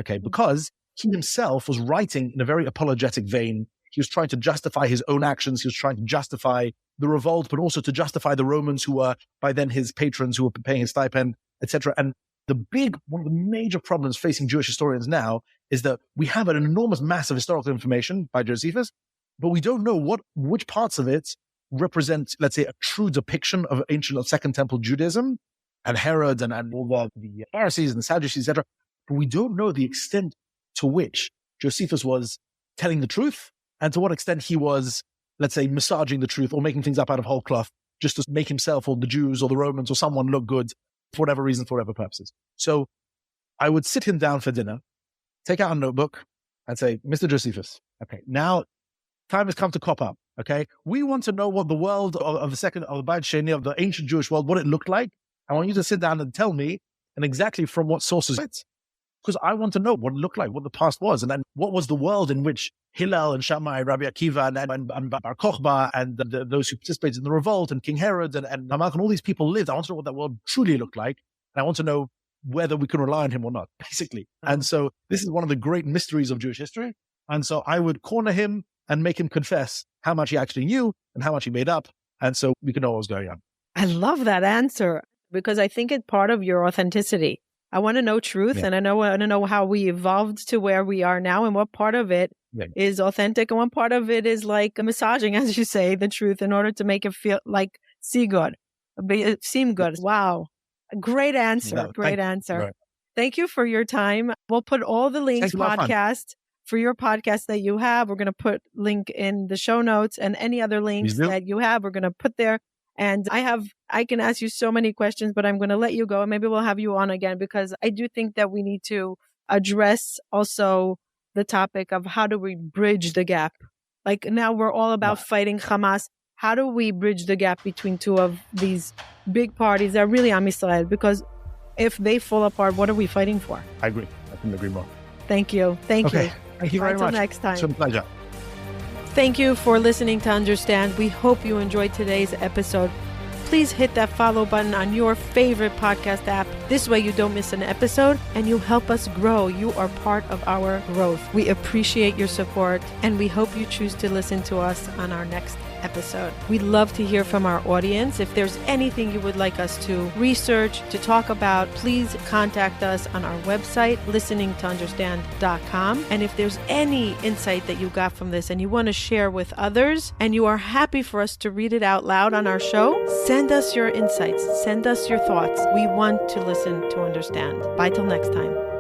okay? Because he himself was writing in a very apologetic vein. He was trying to justify his own actions. He was trying to justify the revolt, but also to justify the Romans who were by then his patrons, who were paying his stipend, etc. And one of the major problems facing Jewish historians now is that we have an enormous mass of historical information by Josephus, but we don't know which parts of it represent, let's say, a true depiction of ancient or Second Temple Judaism and Herod and all the Pharisees and the Sadducees, etc. But we don't know the extent to which Josephus was telling the truth and to what extent he was, let's say, massaging the truth or making things up out of whole cloth just to make himself or the Jews or the Romans or someone look good for whatever reason, for whatever purposes. So I would sit him down for dinner, take out a notebook and say, Mr. Josephus, okay, now time has come to cop up, okay? We want to know what the world of the Beit Sheni, of the ancient Jewish world, what it looked like. I want you to sit down and tell me, and exactly from what sources it's. Because I want to know what it looked like, what the past was, and then what was the world in which Hillel and Shammai, Rabbi Akiva, and Bar Kokhba, and those who participated in the revolt, and King Herod, and Haman, and all these people lived. I want to know what that world truly looked like, and I want to know whether we can rely on him or not, basically. And so this is one of the great mysteries of Jewish history. And so I would corner him and make him confess how much he actually knew and how much he made up, and so we can know what was going on. I love that answer, because I think it's part of your authenticity. I want to know truth, and I want to know how we evolved to where we are now, and what part of it is authentic, and what part of it is like massaging, as you say, the truth in order to make it feel like seem good. Wow. Great answer. Great answer. Right. Thank you for your time. We'll put all the links, podcast, for your podcast that you have. We're going to put link in the show notes, and any other links that you have, we're going to put there. And I can ask you so many questions, but I'm going to let you go. And maybe we'll have you on again, because I do think that we need to address also the topic of how do we bridge the gap? Like now we're all about fighting Hamas. How do we bridge the gap between two of these big parties that are really Am Yisrael? Because if they fall apart, what are we fighting for? I agree. I couldn't agree more. Thank you. Thank you. Thank you very much. Until next time. It's a pleasure. Thank you for listening to Understand. We hope you enjoyed today's episode. Please hit that follow button on your favorite podcast app. This way you don't miss an episode and you help us grow. You are part of our growth. We appreciate your support and we hope you choose to listen to us on our next episode. We'd love to hear from our audience. If there's anything you would like us to research, to talk about, please contact us on our website, listeningtounderstand.com. And if there's any insight that you got from this and you want to share with others and you are happy for us to read it out loud on our show, send us your insights, send us your thoughts. We want to listen to understand. Bye till next time.